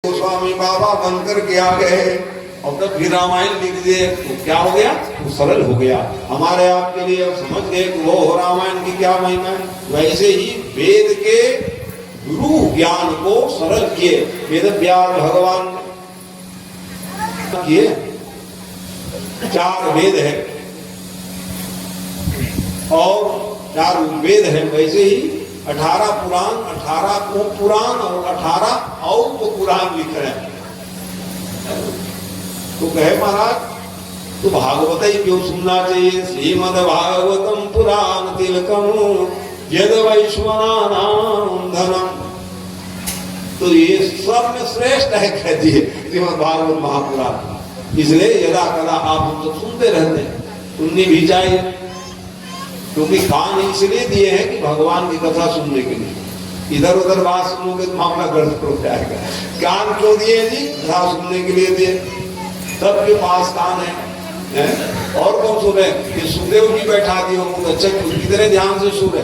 गोस्वामी बाबा बनकर के आ गए और तब फिर रामायण लिख दिए तो क्या हो गया, वो सरल हो गया हमारे आपके लिए। अब समझ गए कि वो रामायण की क्या महिमा है। वैसे ही वेद के गुरु ज्ञान को सरल किए वेद व्यास भगवान किए। 4 वेद है और 4 वेद है, वैसे ही 18 पुराण, 18 उपपुराण और 18 औपपुराण लिख रहे हैं। तो कहे महाराज तो भागवत ही क्यों सुनना चाहिए। श्रीमद् भागवतम पुराण तिलकम यद वैश्वनानाम धनम। तो ये सब में श्रेष्ठ है कहती है श्रीमद् भागवत महापुराण। इसलिए यदा कदा आप हम सब सुनते रहते हैं, सुननी भी चाहिए, क्योंकि कान इसलिए दिए हैं कि भगवान की कथा सुनने के लिए। इधर उधर बात सुनोगे तो मामला गड़बड़ हो जाएगा। कान क्यों दिए जी, कथा सुनने के लिए दिए। सबके पास कान है और कौन सुन रहे, कि सुखदेव जी बैठा दिए बहुत अच्छा, कितने ध्यान से सुन रहे।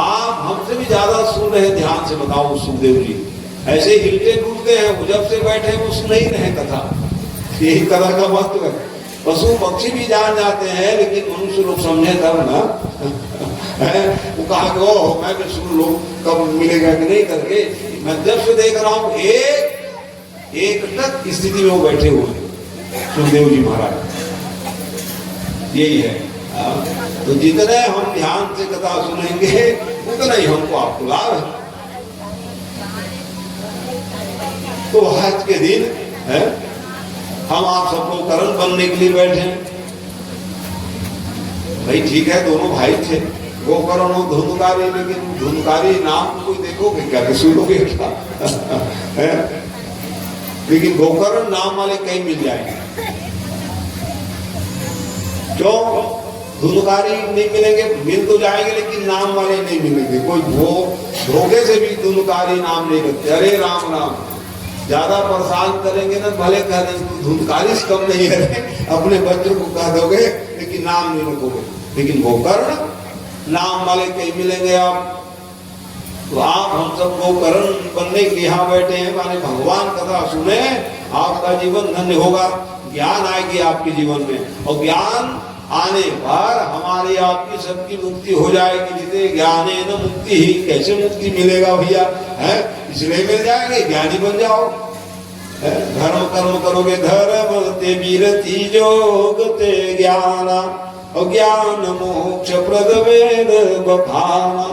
आप हमसे भी ज्यादा सुन रहे, ध्यान से बताओ। सुखदेव जी ऐसे हिलते डूबते हैं, वो जब से बैठे वो सुन ही रहे कथा। यही कथा का महत्व है। पशु पक्षी भी जान जाते हैं, लेकिन मनुष्य लोग समझे तब ना। वो कहा कि ओ मैं भी सुन लो, कब मिलेगा कि नहीं करके। मैं जब से देख रहा हूँ एक तक स्थिति में वो बैठे हुए हैं सुखदेव जी महाराज। यही है। तो जितने हम ध्यान से कथा सुनेंगे उतना ही हमको आपको लाभ है। तो आज के दिन है हम आप सबको करण बनने के लिए बैठे। भाई ठीक है, दोनों भाई थे, गोकर्ण और धुंधकारी, लेकिन धुंधकारी नाम कोई देखोगे क्या, सुनोगे क्या? लेकिन गोकर्ण नाम वाले कहीं मिल जाएंगे। क्यों धुंधकारी नहीं मिलेंगे? मिल तो जाएंगे लेकिन नाम वाले नहीं मिलेंगे। कोई धोखे से भी धुंधकारी नाम नहीं रखते। अरे राम राम, ज्यादा परेशान करेंगे ना, भले कह देंगे धुंधकारी से कम नहीं है, अपने बच्चों को कह दोगे लेकिन नाम नहीं रखोगे। लेकिन गोकर्ण नाम वाले कहीं मिलेंगे आप। तो आप हम सब गोकर्ण बनने के यहाँ बैठे हैं, माने भगवान कथा सुने, आपका जीवन धन्य होगा, ज्ञान आएगी आपके जीवन में। और ज्ञान आने पर हमारी आपकी सबकी मुक्ति हो जाएगी। जिसे ज्ञाने न मुक्ति ही, कैसे मुक्ति मिलेगा भैया, है इसलिए मिल जाएंगे, ज्ञानी बन जाओ। धर्म कर्म करोगे, धर्म ते वीरति जोग ते ज्ञान, अज्ञान मोक्ष प्रद वेद बखाना।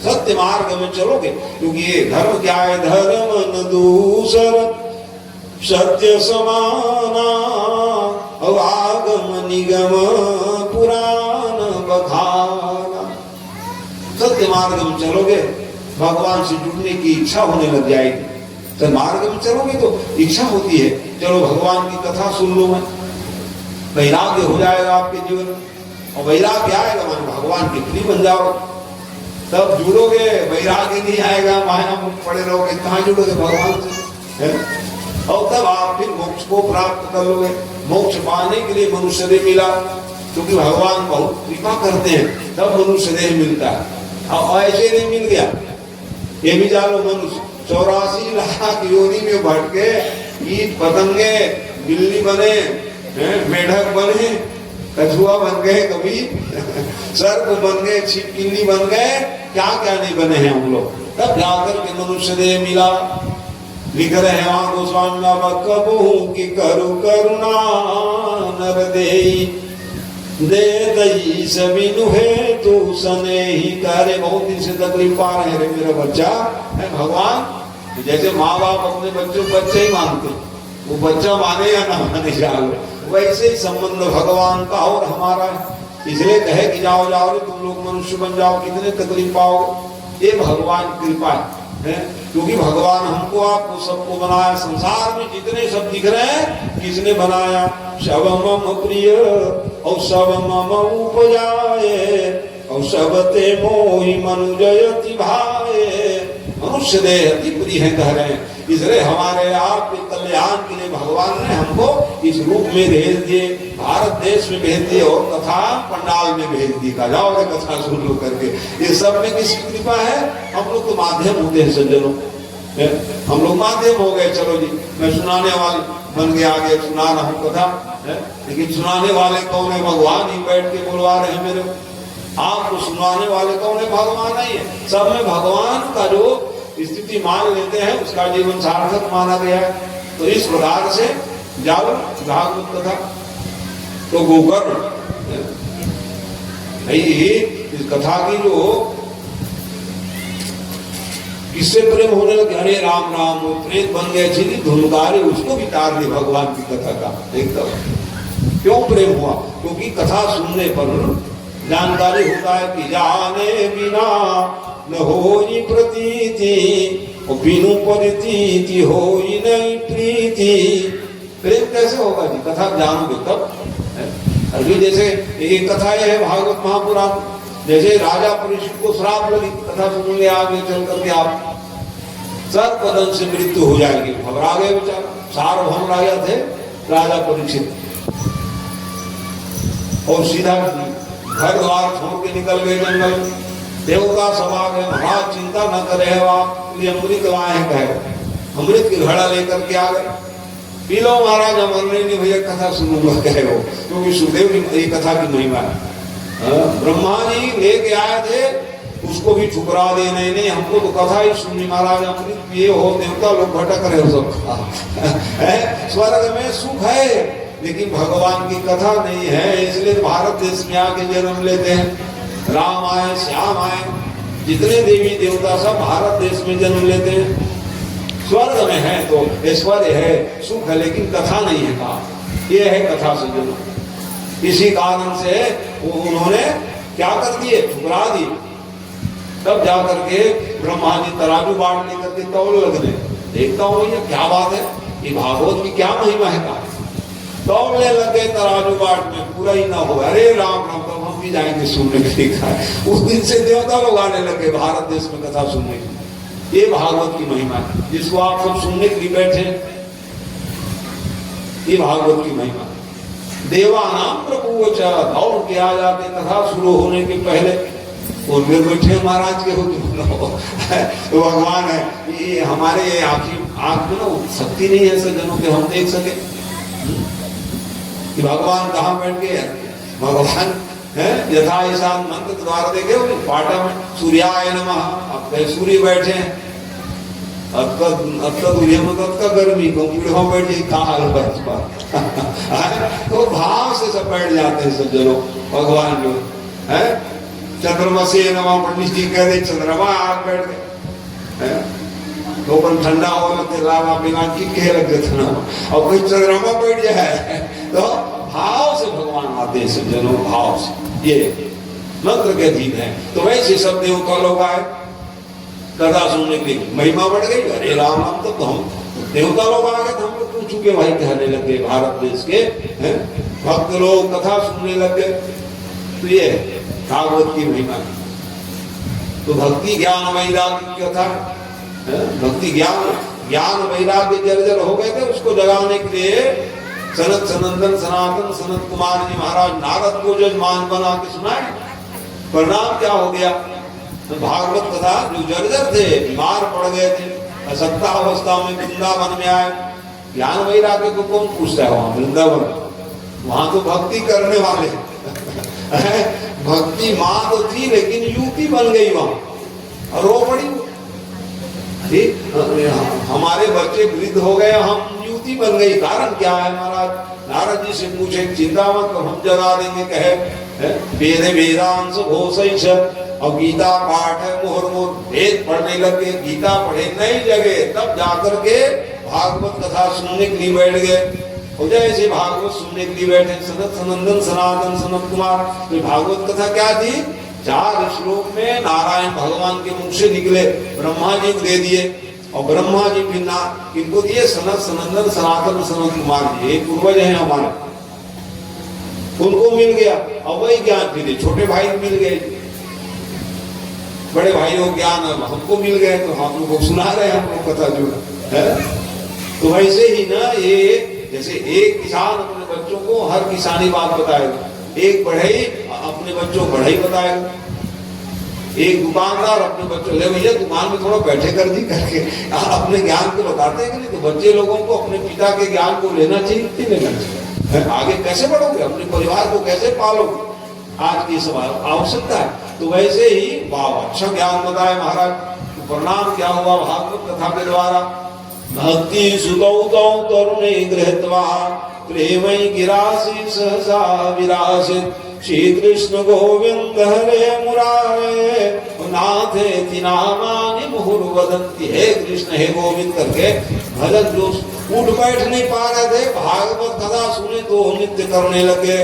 सत्य मार्ग में चलोगे, क्योंकि ये धर्म क्या है, धर्म न दूसर सत्य समाना, आगम निगम पुराण बखाना। सत्य मार्ग में चलोगे, भगवान से जुड़ने की इच्छा होने लग जाएगी। तो मार्ग में चलोगे तो इच्छा होती है, चलो भगवान की कथा सुन लो, मैं वैराग्य हो जाएगा आपके जीवन में। और वैराग्य आएगा मानो भगवान के प्रिय बन जाओ, तब जुड़ोगे। वैराग्य नहीं आएगा, माया में पड़े रहोगे, कहाँ जुड़ोगे भगवान से, है? और तब आप फिर मोक्ष को प्राप्त कर लोगे। मोक्ष पाने के लिए मनुष्य देह मिला, क्योंकि भगवान बहुत कृपा करते हैं, तब मनुष्य देह मिलता है। और ऐसे नहीं मिल गया, ये भी जानो मनुष्य 84 लाख योनि में भटके, कीट पतंगे, बिल्ली बने, मेढक बने, कछुआ बन गए, कभी सर्प बन गए, छिपकली बन गए, क्या क्या नहीं बने हैं हम लोग। तब जाकर के मनुष्य देह मिला। लिख रहे हैं वहां गोस्वामी बाबा, कबहू की करु करुणा नर देई, दे दई सभी नुहे तू सने ही करे। बहुत दिन से तकलीफ पा रहे हैं मेरा बच्चा, है भगवान। जैसे माँ बाप अपने बच्चों को बच्चे ही मानते, वो बच्चा माने या ना माने जाओ, वैसे ही संबंध भगवान का और हमारा है। इसलिए कहे कि जाओ जाओ तुम लोग मनुष्य बन जाओ, कितने तकलीफ पाओगे। ये भगवान की कृपा है, क्योंकि भगवान हमको आपको सबको बनाया। संसार में जितने सब दिख रहे हैं, किसने बनाया? सब मम प्रिय और सब मम उपजाए, और सब ते मोहि मनुजयति भाए। मनुष्य देह अति प्रिय है कह रहे हैं। इसलिए हमारे आपके कल्याण के लिए भगवान ने हमको इस रूप में भेज दिए, भारत देश में भेज दिए और कथा पंडाल में भेज दिए। जाओ कथा सुन लो करके। ये सब में किसकी कृपा है? हम लोग तो माध्यम होते हैं सज्जनों, हम लोग माध्यम हो गए, चलो जी मैं सुनाने वाले बन के आगे सुना रहा हूँ कथा है, लेकिन सुनाने वाले कौन है? भगवान ही बैठ के बुलवा रहे हैं मेरे को। आपको सुनाने वाले कौन है? भगवान नहीं है। सब में भगवान का जो स्थिति मान लेते हैं उसका जीवन सार्थक माना गया है। तो इस प्रकार से जाओ भागवत कथा। तो गोकर्ण इस कथा की जो किससे प्रेम होने लगे, अरे राम राम, वो प्रेत बन गए चीनी धुनकारे, उसको भी तार दी भगवान की कथा का एकदम। क्यों प्रेम हुआ? क्योंकि कथा सुनने पर जानकारी होता है कि जाने बिना न होई प्रतीति, और बिनु परितीति होई नहीं प्रीति। प्रेम कैसे होगा जी? कथा जानोगे तब। अभी जैसे एक कथा है भागवत महापुराण, जैसे राजा परीक्षित को श्राप लगी, कथा सुनेंगे आगे चल करके आप, सर्पदंश से मृत्यु हो जाएगी, घबरा गए बेचारा। सार्वभौम राजा थे राजा परीक्षित, और सीधा घर द्वार छोड़ के निकल गए जंगल। देवता सब आ गए, महाराज चिंता न करे आप, ये अमृत लाए हैं, कहे अमृत की घड़ा लेकर के आ गए। पी लो महाराज, हम नहीं भैया कथा सुनूंगा, कहे वो, क्योंकि सुखदेव की कथा की महिमा है। ब्रह्मा जी लेके आए थे, उसको भी ठुकरा दे, नहीं नहीं हमको तो कथा ही सुननी, महाराज अमृत पिए हो, देवता लोग भटक रहे हो सब। स्वर्ग में सुख है लेकिन भगवान की कथा नहीं है, इसलिए भारत देश में आके जन्म लेते हैं। राम आए, श्याम आए, जितने देवी देवता सब भारत देश में जन्म लेते हैं। स्वर्ग में है तो ऐश्वर्य है, सुख है, लेकिन कथा नहीं है। कहा ये है कथा से जन्म। इसी कारण से उन्होंने क्या कर दिए? ठुकरा दी। तब जाकर के ब्रह्मा जी तराजू बांट लेकर के तौल लगने, देखता हूँ भैया क्या बात है, ये भागवत की क्या महिमा है। कहा दौड़ने लगे तराजू बाट में, पूरा ही ना हो, अरे राम राम, तो हम भी जाएंगे सुनने के लिए। उस दिन से देवता लोग आने लगे भारत देश में कथा सुनने के लिए। ये भागवत की महिमा है, जिसको आप सब सुनने के लिए बैठे, ये भागवत की महिमा। देवानाम प्रभु दौड़ के आ जाते कथा शुरू होने के पहले, और फिर बैठे महाराज के हो तो भगवान है। ये हमारे आंख में ना शक्ति नहीं है सज्जनों के, हम देख सके कि भगवान कहाँ बैठ गए। भगवान है यथा ईशान मंत्र द्वारा देखे पाटा में सूर्याय नमः, अब सूर्य बैठे हैं, अब का गर्मी को बैठ जाए कहा तो भाव से सब बैठ जाते हैं सब जनो भगवान जो है। चंद्रमा से नमः पंडित जी कह दे, चंद्रमा आग बैठ गए, तो अपन ठंडा हो लावा बिना की लग गए था, और कोई चंद्रमा बैठ जाए तो भाव से भगवान आते हैं सब जनों, भाव से। ये मंत्र के अधीन है। तो वैसे सब देवता लोग आए कथा सुनने के लिए, महिमा बढ़ गई। अरे राम राम, तो हम देवता लोग आ गए, तो हम लोग पूछ चुके भाई कहने लगे भारत देश के भक्त लोग कथा सुनने लग गए। तो ये भागवत की महिमा। तो भक्ति ज्ञान वैराग्य की कथा, भक्ति ज्ञान वैराग्य जर्जर हो गए थे, उसको जगाने के लिए सनत सनंदन सनातन सनत कुमार जी महाराज नारद को जजमान बना के सुनाए। परिणाम क्या हो गया? तो भागवत कथा जो जर्जर थे, बीमार पड़ गए थे, असक्ता अवस्था में वृंदावन में आए। ज्ञान वैराग्य को कौन पूछता है? वहां वृंदावन, वहां तो भक्ति करने वाले भक्ति माँ तो थी लेकिन युवती बन गई वहां, और वो बड़ी हमारे बच्चे वृद्ध हो गए, हम युवती बन गई, कारण क्या है महाराज? नारद जी से पूछे, चिंता मत करो हम जगा देंगे। कहे वेद वेदांश घोष, और गीता पाठ है मोहर मोर, वेद पढ़ने लगे, गीता पढ़े नहीं जगे, तब जाकर के भागवत कथा सुनने के लिए बैठ गए। हो जाए ऐसे भागवत सुनने के लिए बैठे सनत सनंदन सनातन सनत कुमार। तो भागवत कथा क्या थी? 4 श्लोक में नारायण भगवान के मुख से निकले, ब्रह्मा जी को दे दिए, और ब्रह्मा जी फिर किनको दिए? सनत सनंदन सनातन सनत कुमार जी, एक पूर्वज हैं हमारे, उनको मिल गया। और वही ज्ञान फिर छोटे भाई को मिल गए, बड़े भाई को ज्ञान हमको मिल गए, तो हम लोग को सुना रहे, हम लोग कथा जो है। तो वैसे ही ना, ये जैसे एक किसान अपने बच्चों को हर किसानी बात बताएगा, एक बढ़ई अपने बच्चों को बढ़ई बताएगा, एक दुकानदार अपने बच्चों ले भैया दुकान में थोड़ा बैठे कर दी करके अपने ज्ञान को बताते हैं कि नहीं, तो बच्चे लोगों को अपने पिता के ज्ञान को लेना चाहिए कि लेना चाहिए? आगे कैसे बढ़ोगे, अपने परिवार को कैसे पालोगे, आज की सब आवश्यकता है। तो वैसे ही वाह अच्छा ज्ञान बताए महाराज। तो परिणाम क्या हुआ भागवत कथा के द्वारा? भक्ति सुतौ तौ तरुणे गृहीत्वा प्रेमई गिरासि सहसा विरासित श्री कृष्ण गोविंद हरे मुरारे नाथेति नामानि मुहुर्वदन्ति। हे कृष्ण हे गोविंद करके भजन जो उठ बैठ नहीं पा रहे थे, भागवत कथा सुने तो नित्य करने लगे।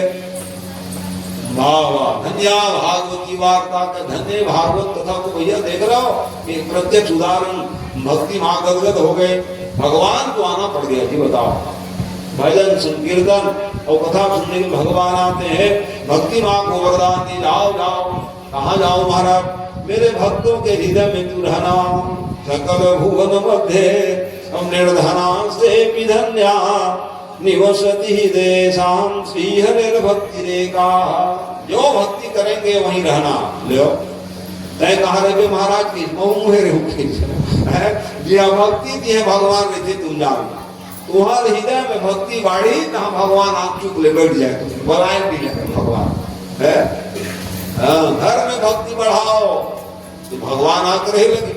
वाह धन्य भागवत की वार्ता का, धन्य भागवत कथा को भैया देख रहा हो, एक प्रत्यक्ष उदाहरण। भक्ति माँ गदगद हो गए, भगवान को आना पड़ गया जी। बताओ भजन संकीर्तन और कथा सुनने के भगवान आते हैं। भक्ति माँ को वरदान दी, जाओ जाओ। कहाँ जाओ महाराज? मेरे भक्तों के हृदय में तू रहना। सकल भुवन मध्य निर्धना से विधन्या निवसति देशाम श्री हरे भक्ति रेखा। जो भक्ति करेंगे वहीं रहना। लो तय कहा रहे महाराज की भक्ति दी है भगवान रहते तुम जाओ। तुम्हारे हृदय में भक्ति बाढ़ी तहाँ भगवान आंख चुक ले बैठ जाए, तुम बनाए भी जाए भगवान है। घर में भक्ति बढ़ाओ तो भगवान आकर रहे लगे,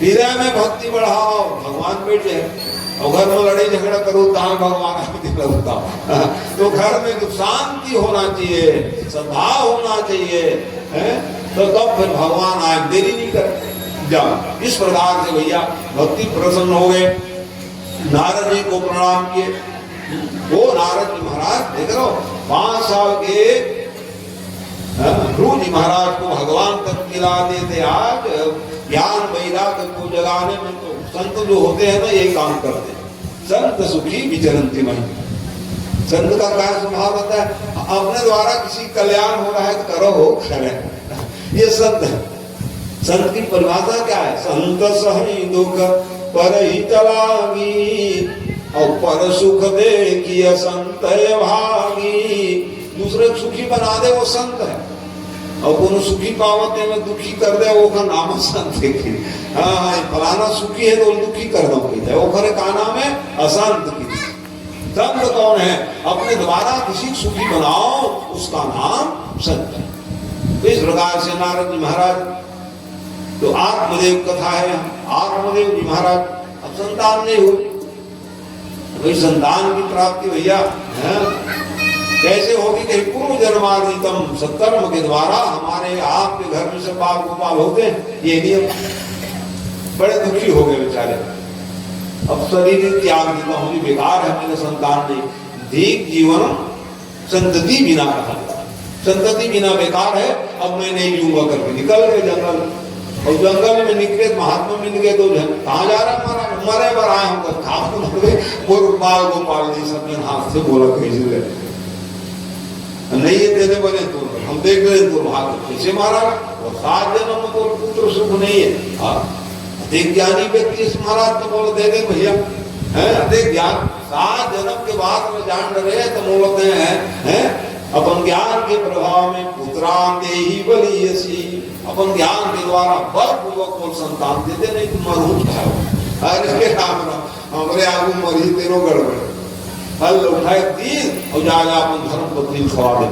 हृदय में भक्ति बढ़ाओ भगवान बैठ जाए। और घर में लड़ाई झगड़ा करो तहाँ भगवान आके लगता। तो घर में जो शांति होना चाहिए, सद्भाव होना चाहिए है, तो तब फिर भगवान आए, देरी नहीं करे जाओ। इस प्रकार से भैया भक्ति प्रसन्न हो गए। नारद जी को प्रणाम किए। वो नारद जी महाराज देख रहे हो 5 साल के ध्रुव जी महाराज को भगवान तक मिला देते। आज ज्ञान वैराग्य को जगाने में तो संत जो होते हैं ना यही काम करते हैं। संत सुखी विचरन्ति महि। संत का क्या स्वभाव होता है? अपने द्वारा किसी कल्याण हो रहा है तो करो, करे। ये संत है। संत की परिभाषा क्या है? संत सही दुख पर ही तलागी और पर सुख देखिए संत भागी। दूसरे सुखी बना दे वो संत है, और कोनो सुखी पावते में दुखी कर दे वो का नाम संत है। हाँ फलाना सुखी है तो दुखी कर दो, वो खरे का नाम है असंत की। संत कौन है? अपने द्वारा किसी सुखी बनाओ उसका नाम संत है। इस प्रकार से नारद जी महाराज तो आत्मदेव कथा है। आत्मदेव जी महाराज अब संतान नहीं हुई, वही संतान की प्राप्ति भैया कैसे होगी? कि पूर्व जन्मार्जितम सत्कर्म के द्वारा हमारे आपके घर में से बाल गोपाल होते हैं, ये नियम। बड़े दुखी हो गए बेचारे। अब शरीर त्याग देता हूँ, बेकार है मेरे संतान नहीं। दीर्घ जीवन संतति बिना कहा, संतति बिना बेकार है। अब मैं नहीं जीऊंगा करके निकल गए जंगल। और जंगल में निकले महात्मा मिल गए तो कहाँ जा रहा हमारा? मरे पर आए हम बाल गोपाल जी सब हाथ से बोला कैसे नहीं ये तेरे बने तो हम देख रहे तो भाग कैसे मारा। और 7 जन्म में तो पुत्र सुख नहीं है। अधिक ज्ञानी व्यक्ति इस महाराज तो बोल दे दे भैया है अधिक ज्ञान। 7 जन्म के बाद में जान रहे तो बोलते हैं अपन ज्ञान के प्रभाव में पुत्रान देहि बलियसी। अपन ज्ञान के द्वारा बलपूर्वक को संतान देते, नहीं तो मरूद खाओ। अरे राम राम हमारे आगू मरी तेरो गड़बड़ फल उठाए तीन और जा अपन धर्म पत्नी खवा दे।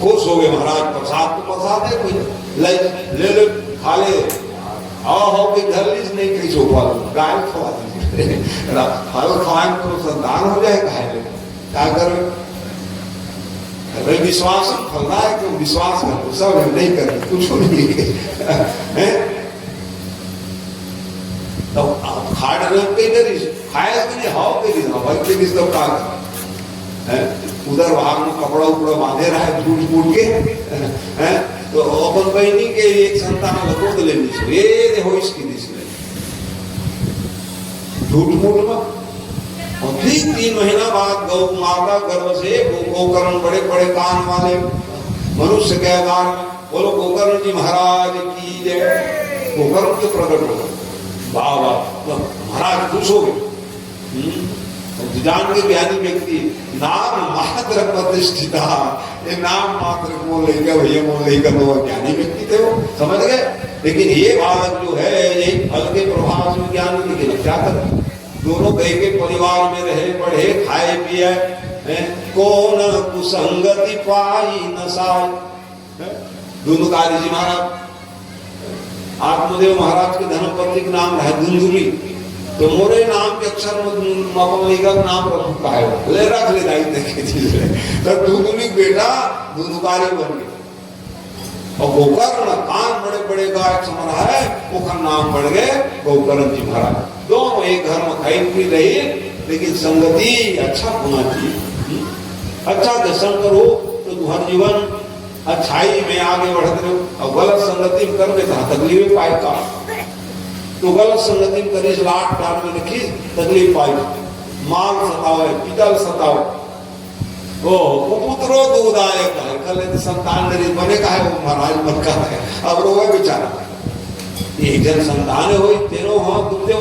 खुश हो गए महाराज। प्रसाद तो प्रसाद है कोई ले ले खा ले। आओ के घर लीज नहीं कहीं सोफा गाय खवा दीजिए। फल खवाए तो संतान हो जाए। क्या कर विश्वास फलना है क्यों? विश्वास कर सब नहीं करे कुछ नहीं। तो खाड़ खाया कि नहीं हाव के भाई तो का उधर वहां में कपड़ा उपड़ा बांधे रहा है झूठ मूठ के है। तो अपन बहनी के एक संतान लगो तो लेनी ये हो इसकी झूठ मूठ में। और ठीक 3 महीना बाद गौ माता गर्भ से गोकर्ण बड़े बड़े कान वाले मनुष्य के आकार में बोलो गोकर्ण जी महाराज की जय। गोकर्ण के प्रकट हो गए। वाह वाह महाराज खुश हो गए। जान के ज्ञानी व्यक्ति नाम मात्र प्रतिष्ठिता, ये नाम मात्र मोल लेकर भैया मोल लेकर तो ज्ञानी व्यक्ति थे वो, समझ गए। लेकिन ये बालक जो है यही फल के प्रभाव से ज्ञानी, लेकिन क्या करे, दोनों कहीं के परिवार में रहे पढ़े खाए पिए, कौन कुसंगति पाई न साय। धुंधकारी जी महाराज, आत्मदेव महाराज के धर्मपत्नी का नाम है धुंधुली, तो मोरे नाम के अक्षर का नाम रखा है, ले रख ले दाई देखे चीज तो धुंधुली बेटा धुंधकारी बन गया। और गोकर्ण कान बड़े बड़े गायक समझ है, वो नाम बढ़ गए गोकर्ण जी महाराज। दोनों एक घर में खाई पी रही, लेकिन संगति अच्छा होना चाहिए। अच्छा दर्शन करो तो तुम्हारा जीवन अच्छाई में आगे बढ़ते रहो, और गलत संगति में कर देता तकलीफ पाए का, तो गलत संगति में करीज लाट डाल में रखी तकलीफ पाई, माल सतावे पितल सतावे, वो पुत्रो दूदायक है, कल तो संतान नहीं बने का है, वो महाराज बन का है, अब रोवे बेचारा। एक जन संतान हो तेरो हाँ तुम दे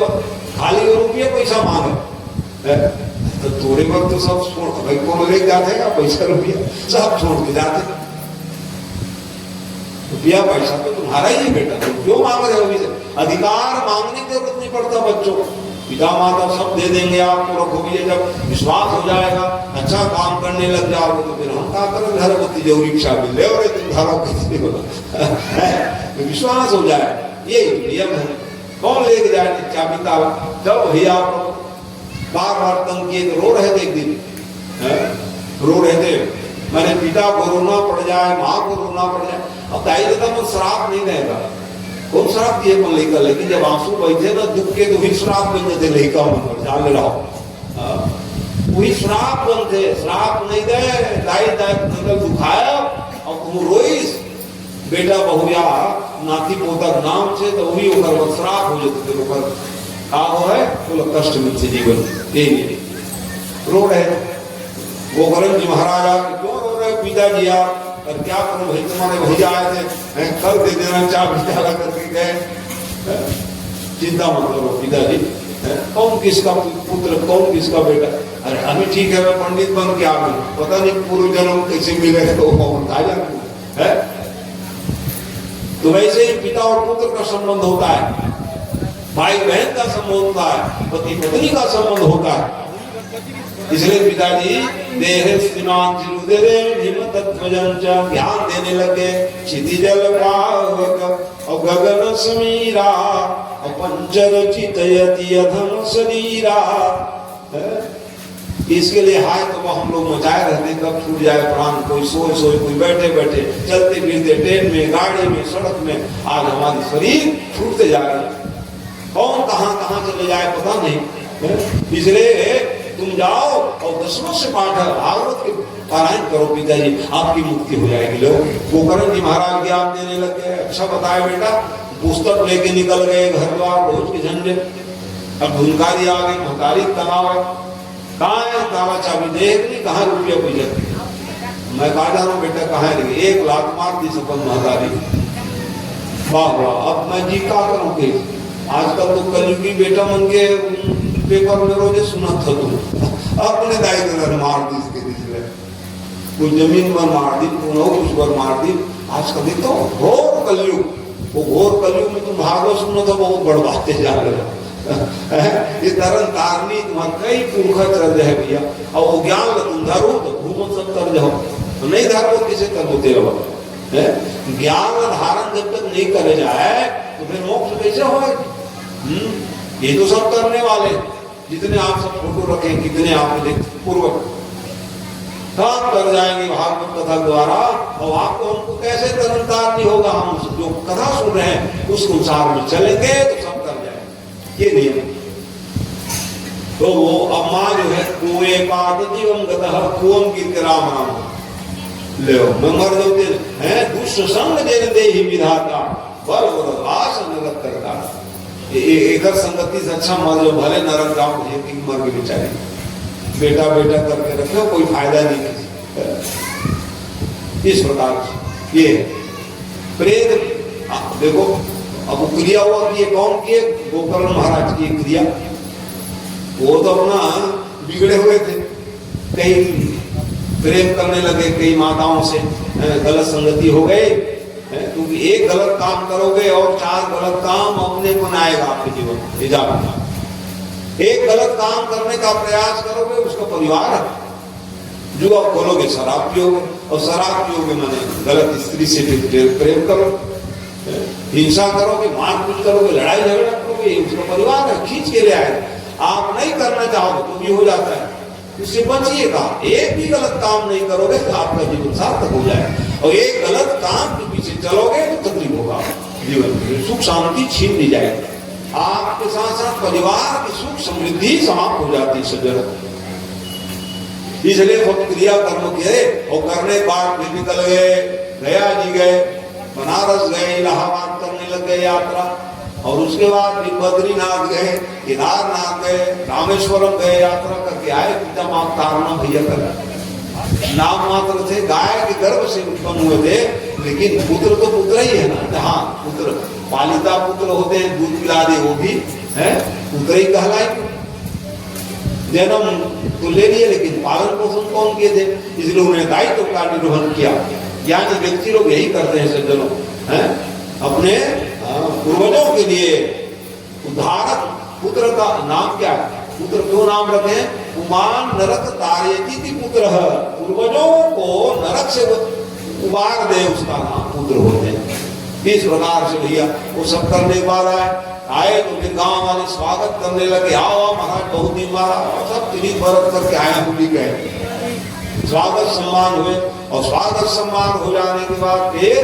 खाली रुपये पैसा मांगे, तो थोड़े वक्त तो सब छोड़ भाई कौन ले जाते हैं पैसा रुपया सब छोड़ के जाते, रुपया पैसा तो तुम्हारा ही बेटा, तुम क्यों मांग रहे हो? अधिकार मांगने की जरूरत नहीं पड़ता बच्चों, पिता माता सब दे देंगे आपको, रखोगे जब विश्वास हो जाएगा, अच्छा काम करने लग जाओगे तो फिर हम क्या करें, घर बत्ती जरूरी रिक्शा मिल ले और तुम धारा किसी को विश्वास हो जाए, ये नियम है। कौन लेके जाए क्या पिता, जब भैया आप बार बार तंग किए तो रो रहे थे, एक दिन रो रहे थे, मैंने पिता को रोना पड़ जाए, माँ को रोना पड़ जाए, अब दाई दादा में श्राप नहीं रहेगा, कौन श्राप दिए मन लेकर, लेकिन जब आंसू बैठे ना दुख के तो भी श्राप बन जाते, लेकर मन जान ले रहा वही श्राप बनते, श्राप नहीं दे दाई दाई दुखाया और तुम रोईस बेटा बहुया नाती पोता नाम से, तो वही ओकर श्राप हो जाते थे, ओकर का हो है तो कष्ट मिलते जीवन। यही रो रहे गोकर्ण जी महाराज, क्यों रो रहे पिताजी आप, और क्या करूं भाई तुम्हारे भैया आए थे, कल दे देना चाह बिचारा करके गए, चिंता मत करो पिताजी, कौन किसका पुत्र कौन किसका बेटा, अरे हमें ठीक है मैं पंडित बन के आ गई, पता नहीं पूर्व जन्म कैसे मिले तो है। तो वैसे ही पिता और पुत्र का संबंध होता है, भाई बहन का संबंध होता है, पति पत्नी का संबंध होता है। इसलिए पिताजी देह श्रीमान ध्यान देने लगे, क्षितिजल पावक और गगन समीरा और पंचर चितयति अधम शरीरा। इसके लिए हाय तो हम लोग मचाए रहते, कब छूट जाए प्राण, कोई सोए सोए कोई बैठे बैठे, चलते फिरते ट्रेन में गाड़ी में सड़क में, आज हमारी शरीर छूटते जा रहे हैं, कौन कहाँ कहाँ चले जाए पता नहीं। इसलिए तुम जाओ और दसमों से पाठ भागवत के पारायण करो पिताजी, आपकी मुक्ति हो जाएगी। लोग गोकर्ण जी महाराज ज्ञान देने लगे, अच्छा बताया बेटा, पुस्तक लेके निकल गए, घर द्वार रोज के झंझट, अब धुनकारी आ गई, महतारी तनाव, कहाँ है ताला चाबी देख ली, कहाँ रुपया पूजा, मैं कहा जा रहा हूँ बेटा कहाँ है, 1 लाख मार दी सपन महतारी, वाह वाह, अब मैं जी क्या करूँगी, आजकल तो कलयुगी बेटा मन के पेपर में रोजे सुना था तुम, अपने दाई दादा मार दी, इसके लिए कुछ जमीन पर मार दी, कुछ पर मार दी। आजकल देखो घोर कलयुग, वो घोर कलयुग में तुम भागवत सुनो तो बहुत बड़बाते जा रहे हो। ये तरन तारनी तुम्हारे कई पुरखा चल जाए भैया, और वो ज्ञान तुम धरो तो घूमो सब कर जाओ, नहीं धरो किसे कर दो तेरा बात। ज्ञान धारण जब तक नहीं करे जाए तो फिर मोक्ष कैसे होगा? ये तो सब करने वाले, जितने आप सब फोटो रखे, कितने आपने पूर्वक काम कर जाएंगे भागवत कथा द्वारा, और आपको हमको कैसे तरनतार नहीं होगा, हम जो कथा सुन रहे हैं उस अनुसार में चलेंगे तो सब कर जाएंगे, ये नियम। तो वो अम्मा जो है कुएं पाद जीवम गतः, कुओं गिर के राम राम ले मैं मर जाते हैं, दुष्ट संग जन दे ही विधाता बल आस नरक करता। एक संगति से अच्छा मर जो भले नरक जाओ, मर के बेचारे बेटा बेटा करके रखे, कोई फायदा नहीं किसी। इस प्रकार ये प्रेत देखो, अब क्रिया हुआ कि ये कौन किए, गोकर्ण महाराज की क्रिया, वो तो अपना बिगड़े हुए थे, कई प्रेम करने लगे, कई माताओं से गलत संगति हो गए, क्योंकि एक गलत काम करोगे और 4 गलत काम अपने को आएगा आपके जीवन में। एक गलत काम करने का प्रयास करोगे, उसका परिवार है। जो आप बोलोगे शराब पियोगे, और शराब पियोगे माने गलत स्त्री से प्रेम करो, हिंसा करोगे, मारपीट करोगे, लड़ाई झगड़ा करोगे, उसका परिवार है, खींच के ले आएगा। आप नहीं करना चाहोगे तो भी हो जाता है, इससे बचिएगा। एक भी गलत काम नहीं करोगे तो आपका जीवन सार्थक हो जाए, और एक गलत काम के पीछे चलोगे तो तकलीफ होगा, जीवन में सुख शांति छीन ली जाएगी। आपके साथ साथ परिवार की सुख समृद्धि समाप्त हो जाती है सज्जनों। इसलिए सब क्रिया कर्म किए और करने बाद भी निकल गए, गया जी गए, बनारस गए, इलाहाबाद करने लग गए यात्रा, और उसके बाद फिर बद्रीनाथ गए, केदारनाथ गए, रामेश्वरम गए, यात्रा करके आए। पिता माता तारना भैया कर नाम मात्र थे, गाय के गर्भ से उत्पन्न हुए थे, लेकिन पुत्र तो पुत्र ही है ना। हाँ, पुत्र पालिता पुत्र होते हैं, दूध पिला दे वो भी है, पुत्र ही कहलाएंगे। जन्म तो ले लिए, लेकिन पालन पोषण कौन किए थे, इसलिए उन्हें दायित्व का निर्वहन किया। ज्ञानी व्यक्ति लोग यही करते हैं सज्जनों, हैं अपने पूर्वजों के लिए उद्धारक पुत्र का नाम क्या है, पुत्र क्यों नाम रखे? उमान नरक तारयति पुत्र, पूर्वजों को नरक से उबार दे, उसका नाम पुत्र होते हैं। इस प्रकार से भैया वो सब करने वाला है। आए तो फिर गांव वाले स्वागत करने लगे, आओ महाराज बहुत दिन बाद, सब तिनी व्रत करके आए, हम भी गए। स्वागत सम्मान हुए, और स्वागत सम्मान हो जाने के बाद फिर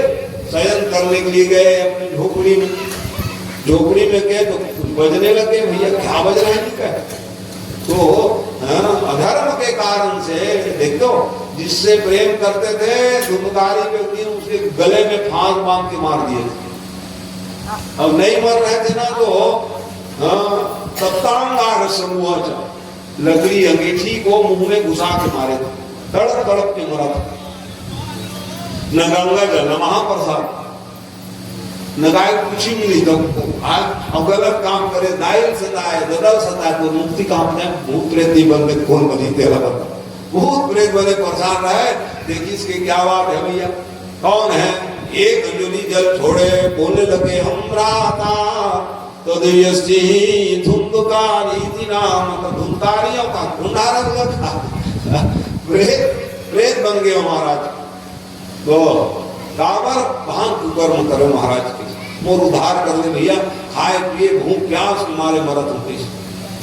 शयन करने के लिए गए अपनी झोपड़ी में। झोपड़ी में गए तो कुछ बजने लगे, भैया क्या बज रहे हैं? तो अधर्म के कारण से देखो, जिससे प्रेम करते थे धुमकारी व्यक्ति ने उसके गले में फांस बांध के मार दिए। अब नहीं मर रहे थे ना तो सप्तांगार समूह लकड़ी अंगीठी को मुंह में घुसा के मारे थे, तड़प तड़प के मरा था। न गंगा जल, न महाप्रसाद, न गाय कुछ ही मिली। तो अब गलत काम करे, दायल सताए, ददल सताए, तो मुक्ति काम है। भूत प्रेत नहीं बन गए, कौन बनी? तेरा बता। भूत प्रेत बने परेशान रहे, देखिए इसके क्या बात है भैया, कौन है? एक अंजलि जल छोड़े, बोलने लगे हम राता तो दिव्यस्ती धुंधकारी नाम, धुंधकारियों का धुंधारक लगा। प्रेत बन गए महाराज। तो काबर भांग कर्म करो महाराज के, मोर उद्धार कर ले भैया। खाए पिए भूख प्यास के मारे मरत होते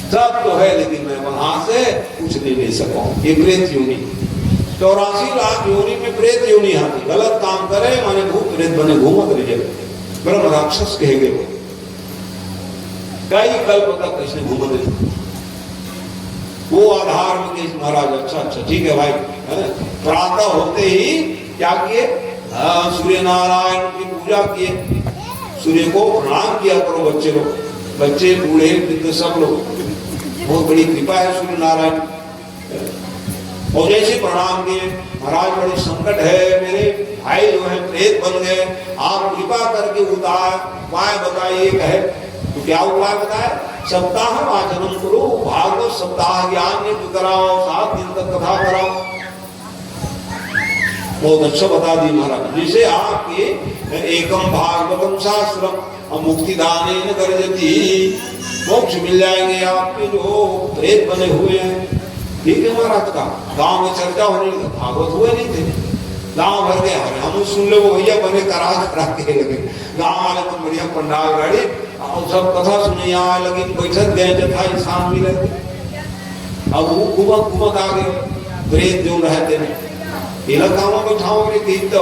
सब तो है, लेकिन मैं वहां से कुछ नहीं ले सका। ये प्रेत योनि, 84 लाख योनि में प्रेत योनि आती। गलत काम करे माने भूत प्रेत बने घूमत रहे, ब्रह्म राक्षस कहे गए। कई कल्प तक ऐसे घूमत रहे। वो आधार में कि महाराज अच्छा ठीक है भाई। प्रातः होते ही क्या किए? सूर्य नारायण की पूजा किए, सूर्य को प्रणाम किया करो बच्चे लोग, बच्चे बूढ़े वृद्ध सब लोग। बहुत बड़ी कृपा है सूर्य नारायण। और जैसे प्रणाम किए, महाराज बड़ी संकट है, मेरे भाई जो है प्रेत बन गए, आप कृपा करके उपाय बताइए। कहे तो क्या उपाय बताए? सप्ताह वाचनम करो, भागवत सप्ताह ज्ञान कराओ, 7 दिन तक कथा कराओ। बहुत अच्छा बता दी महाराज। जिसे आपके एकम भागवतम शास्त्रम मुक्तिदान गर्जती, मोक्ष मिल जाएंगे आपके जो प्रेत बने हुए हैं। ठीक है महाराज का गांव में चर्चा होने लगी, भागवत हुए नहीं थे, गांव भर के हम सुन ले, वो भैया बने करा के लगे। गांव वाले तो बढ़िया पंडाल गाड़ी और सब कथा सुने, यहाँ लगी बैठक गए, जथा इंसान मिले। अब वो घूमत आ गए, प्रेत जो रहते हैं इलाका में बैठाओगे कि तो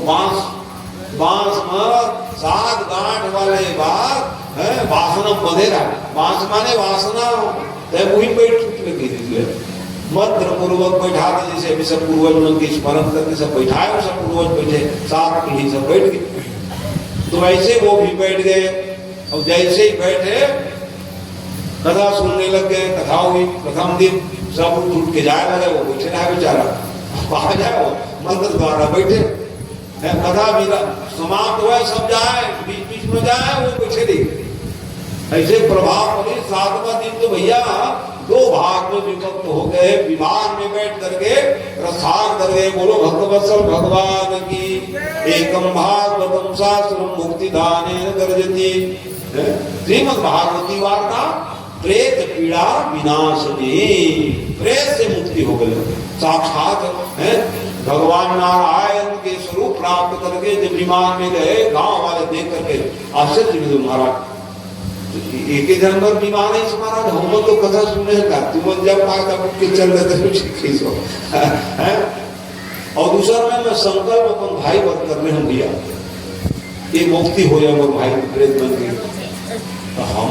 बांस में 7 गांठ वाले बात है, वासना बधेरा। बांस माने वासना, वही बैठ लगी मंत्र पूर्वक बैठा दे, जैसे अभी सब पूर्वज के स्मरण करके सब बैठाए, सब पूर्वज बैठे, 7 पीढ़ी सब बैठ गए। तो ऐसे वो भी बैठ गए, और जैसे ही बैठे कथा सुनने लग गए। कथा हुई, प्रथम दिन सब उठ के जाए लगे, वो बैठे रहा बेचारा, आ जाए वो मंत्र द्वारा बैठे। कथा भी समाप्त हुआ, सब जाए, बीच बीच में जाए, वो बैठे रही। ऐसे प्रभाव पड़े। 7वां दिन तो भैया दो भाग में विभक्त हो गए, विमान में बैठ करके प्रस्थान कर गए। बोलो भक्तवत्सल भगवान की। एकम भागवतम शास्त्रम मुक्ति दाने गर्जति। श्रीमद् भागवती वार्ता प्रेत पीड़ा विनाशनी, प्रेत से मुक्ति हो गई। साक्षात है भगवान नारायण के स्वरूप प्राप्त करके जब विमान में गए, गांव वाले देख करके आश्चर्य में, महाराज एक ही जानवर बीमार है महाराज, हम तो कथा सुने का, तुम जब तब उठ के चल रहे थे। और दूसरा मैं संकल्प अपन भाई बन कर रहे हम भैया, ये मुक्ति हो जाए भाई प्रेत बन गए। हम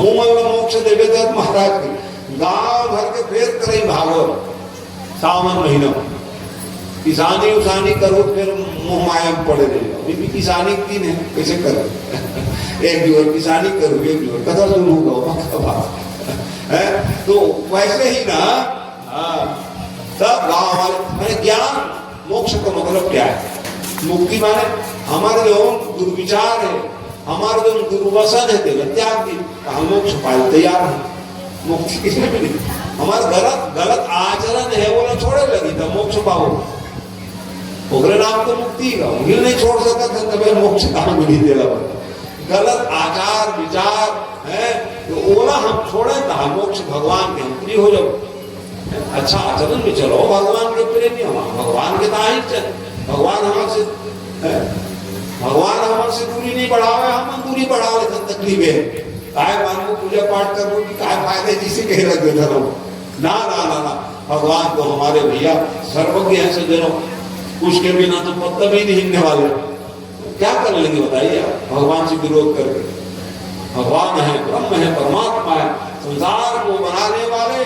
मोक्ष देवे दत्त महाराज के गांव भर के फेर करे भागवत सावन महीना किसानी उसानी करो, फिर मुंह माया में पड़े रहे। अभी भी किसानी तीन है, कैसे करो? एक जोर किसानी करो, एक जोर कथा सुनूंगा है। तो वैसे ही ना सब गांव वाले ज्ञान मोक्ष का मतलब क्या है? मुक्ति माने हमारे जो दुर्विचार है, हमारे जो दुर्वसन है, त्याग की हम मोक्ष पाए तैयार है। मुक्ति किसने मिली? हमारा गलत आचरण है वो ना छोड़े लगी तो मोक्ष पाओ। ओकरे नाम तो मुक्ति का हिल नहीं छोड़ सकता था, तब मोक्ष कहाँ मिली देला। गलत आचार विचार है तो ओला हम छोड़े तो मोक्ष भगवान के हम प्रिय हो जाओ। अच्छा आचरण में चलो, भगवान के प्रेमी हम, भगवान के ताही चल। भगवान हमारे से दूरी नहीं बढ़ावे, हम दूरी बढ़ावे तो तकलीफ है। काय मान को पूजा पाठ करो कि काय फायदे जिसे कह लगे धरो ना ना ना ना। भगवान तो हमारे भैया सर्वज्ञ है सज्जनों, उसके बिना तो पत्ता भी नहीं हिलने वाले। क्या कर लेंगे बताइए आप भगवान से विरोध करके? भगवान है, ब्रह्म है, परमात्मा है, संसार को बनाने वाले,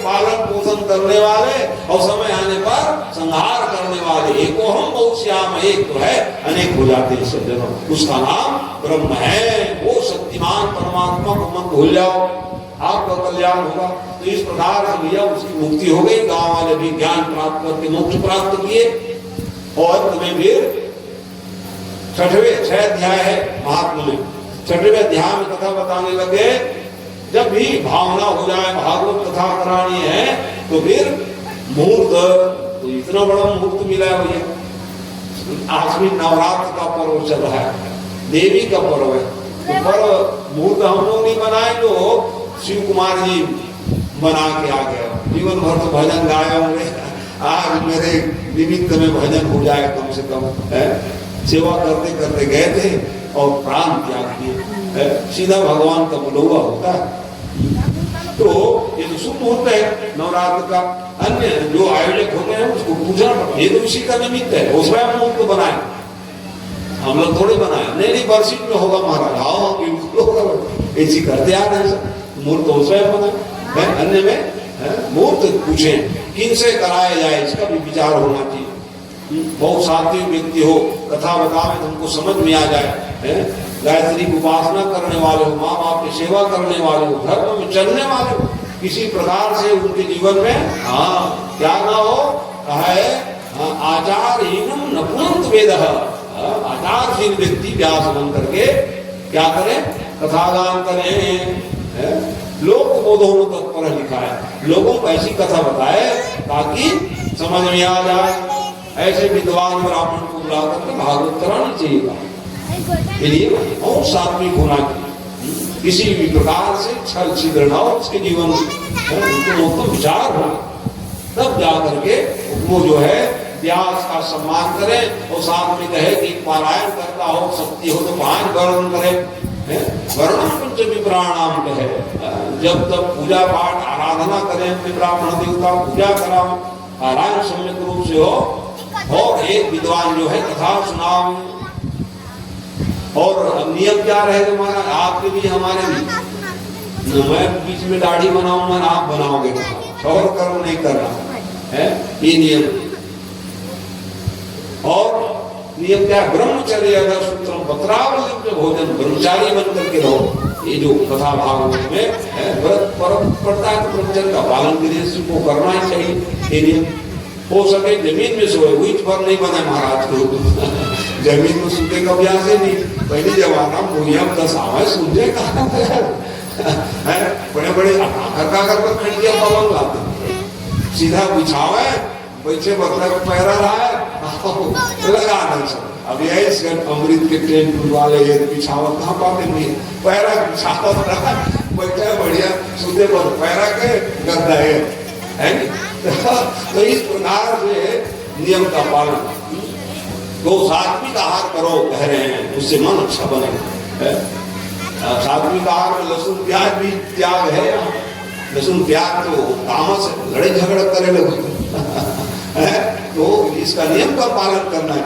पालन पोषण करने वाले और समय आने पर संहार करने वाले। एको हम बहुत श्याम, एक तो है अनेक हो जाते हैं सज्जनों, उसका नाम ब्रह्म है। वो शक्तिमान परमात्मा को मत भूल जाओ, आपका कल्याण होगा। तो इस प्रकार से भैया उसकी मुक्ति हो गई। गांव वाले भी ज्ञान प्राप्त करके मोक्ष प्राप्त किए। और तुम्हें फिर 6वें अध्याय है महात्मा में, 6वें अध्याय में कथा बताने लगे। जब भी भावना हो जाए भागवत कथा करानी है तो फिर मुहूर्त, तो इतना बड़ा मुहूर्त मिला है भैया। आज भी नवरात्र का पर्व चल रहा है, देवी का पर्व है। तो पर्व मुहूर्त हम लोग नहीं बनाए, जो शिव कुमार जी बना के आ गया। जीवन भर तो भजन गाए होंगे, आज मेरे निमित्त में भजन हो जाए कम से कम है। सेवा करते करते गए थे और प्राण त्याग दिए, सीधा भगवान का बुलवा होता है। तो ये तो शुभ मुहूर्त है नवरात्र का। अन्य जो आयोजक होते हैं उसको पूछना पड़ता है, ये तो उसी का निमित्त है। उसमें मुहूर्त बनाए, हम लोग थोड़े बनाए। नहीं बरसिट में होगा महाराज, हाँ बिल्कुल होगा, ऐसी करते आ रहे हैं। मुहूर्त उसमें बनाए, अन्य में मुहूर्त पूछे किन से कराया जाए, इसका भी विचार होना चाहिए। बहुत सात्विक व्यक्ति हो, कथा बतावे तो हमको समझ में आ जाए। गायत्री की उपासना करने वाले हो, माँ बाप की सेवा करने वाले हो, धर्म में चलने वाले हो, किसी प्रकार से उनके जीवन में क्या ना हो है। आचारहीनम नपुंसक वेदः, आचारहीन व्यक्ति व्यास बन करके क्या करे? कथागान करें। लोक बोधों में तत्पर लिखा है, लोगों को ऐसी कथा बताए ताकि समझ में आ जाए। ऐसे विद्वान ब्राह्मण को बुलाकर के भागवत करानी चाहिए। इसलिए बहुत सात्विक होना चाहिए, किसी भी प्रकार से छल छिद्र ना हो उसके जीवन में, उनको विचार हो, तब जा करके वो जो है व्यास का सम्मान करे। और साथ में कहे कि पारायण करता हो, शक्ति हो तो 5 वर्ण करे। वर्णम पंच विप्राणाम कहे, जब तक पूजा पाठ आराधना करें, ब्राह्मण देवता पूजा कराओ, पारायण सम्यक रूप से हो। और एक विद्वान जो है कथा सुनाओ। और नियम क्या रहेगा हमारा, आपके भी हमारे भी। मैं बीच में दाढ़ी बनाऊंगा, आप बनाओगे, और कर्म नहीं कर रहा है, ये नियम। और नियम क्या? ब्रह्मचर्य अगर सूत्रम पत्रावलिप्त भोजन, ब्रह्मचारी बन करके रहो। ये जो कथा भागवत में व्रत पड़ता है तो ब्रह्मचर्य का पालन गृहस्थी को करना ही चाहिए। ये नियम हो सके जमीन में सोए, वही पर नहीं बने महाराज को। जमीन में सूते कब यहाँ से नहीं, पहले जमाना मुझे 10 आवाज सूझे कहा है। बड़े बड़े पक्का घर पर खटिया पलंग लाते, सीधा बिछावे, बैठे मतलब पैरा रहा है लगा दे सब। अब यही अमृत के टेंट वाले ये बिछावत कहाँ पाते नहीं, पैरा बिछावत रहा बैठे बढ़िया सूते पर पैरा के गद्दा है तो इस प्रकार से नियम का पालन। तो सात्विक आहार करो कह रहे हैं, उससे मन अच्छा बने। सात्विक आहार में लहसुन प्याज भी त्याग है। लहसुन प्याज तो तामस है, लड़ाई झगड़ा करे लोग तो इसका नियम का पालन करना है।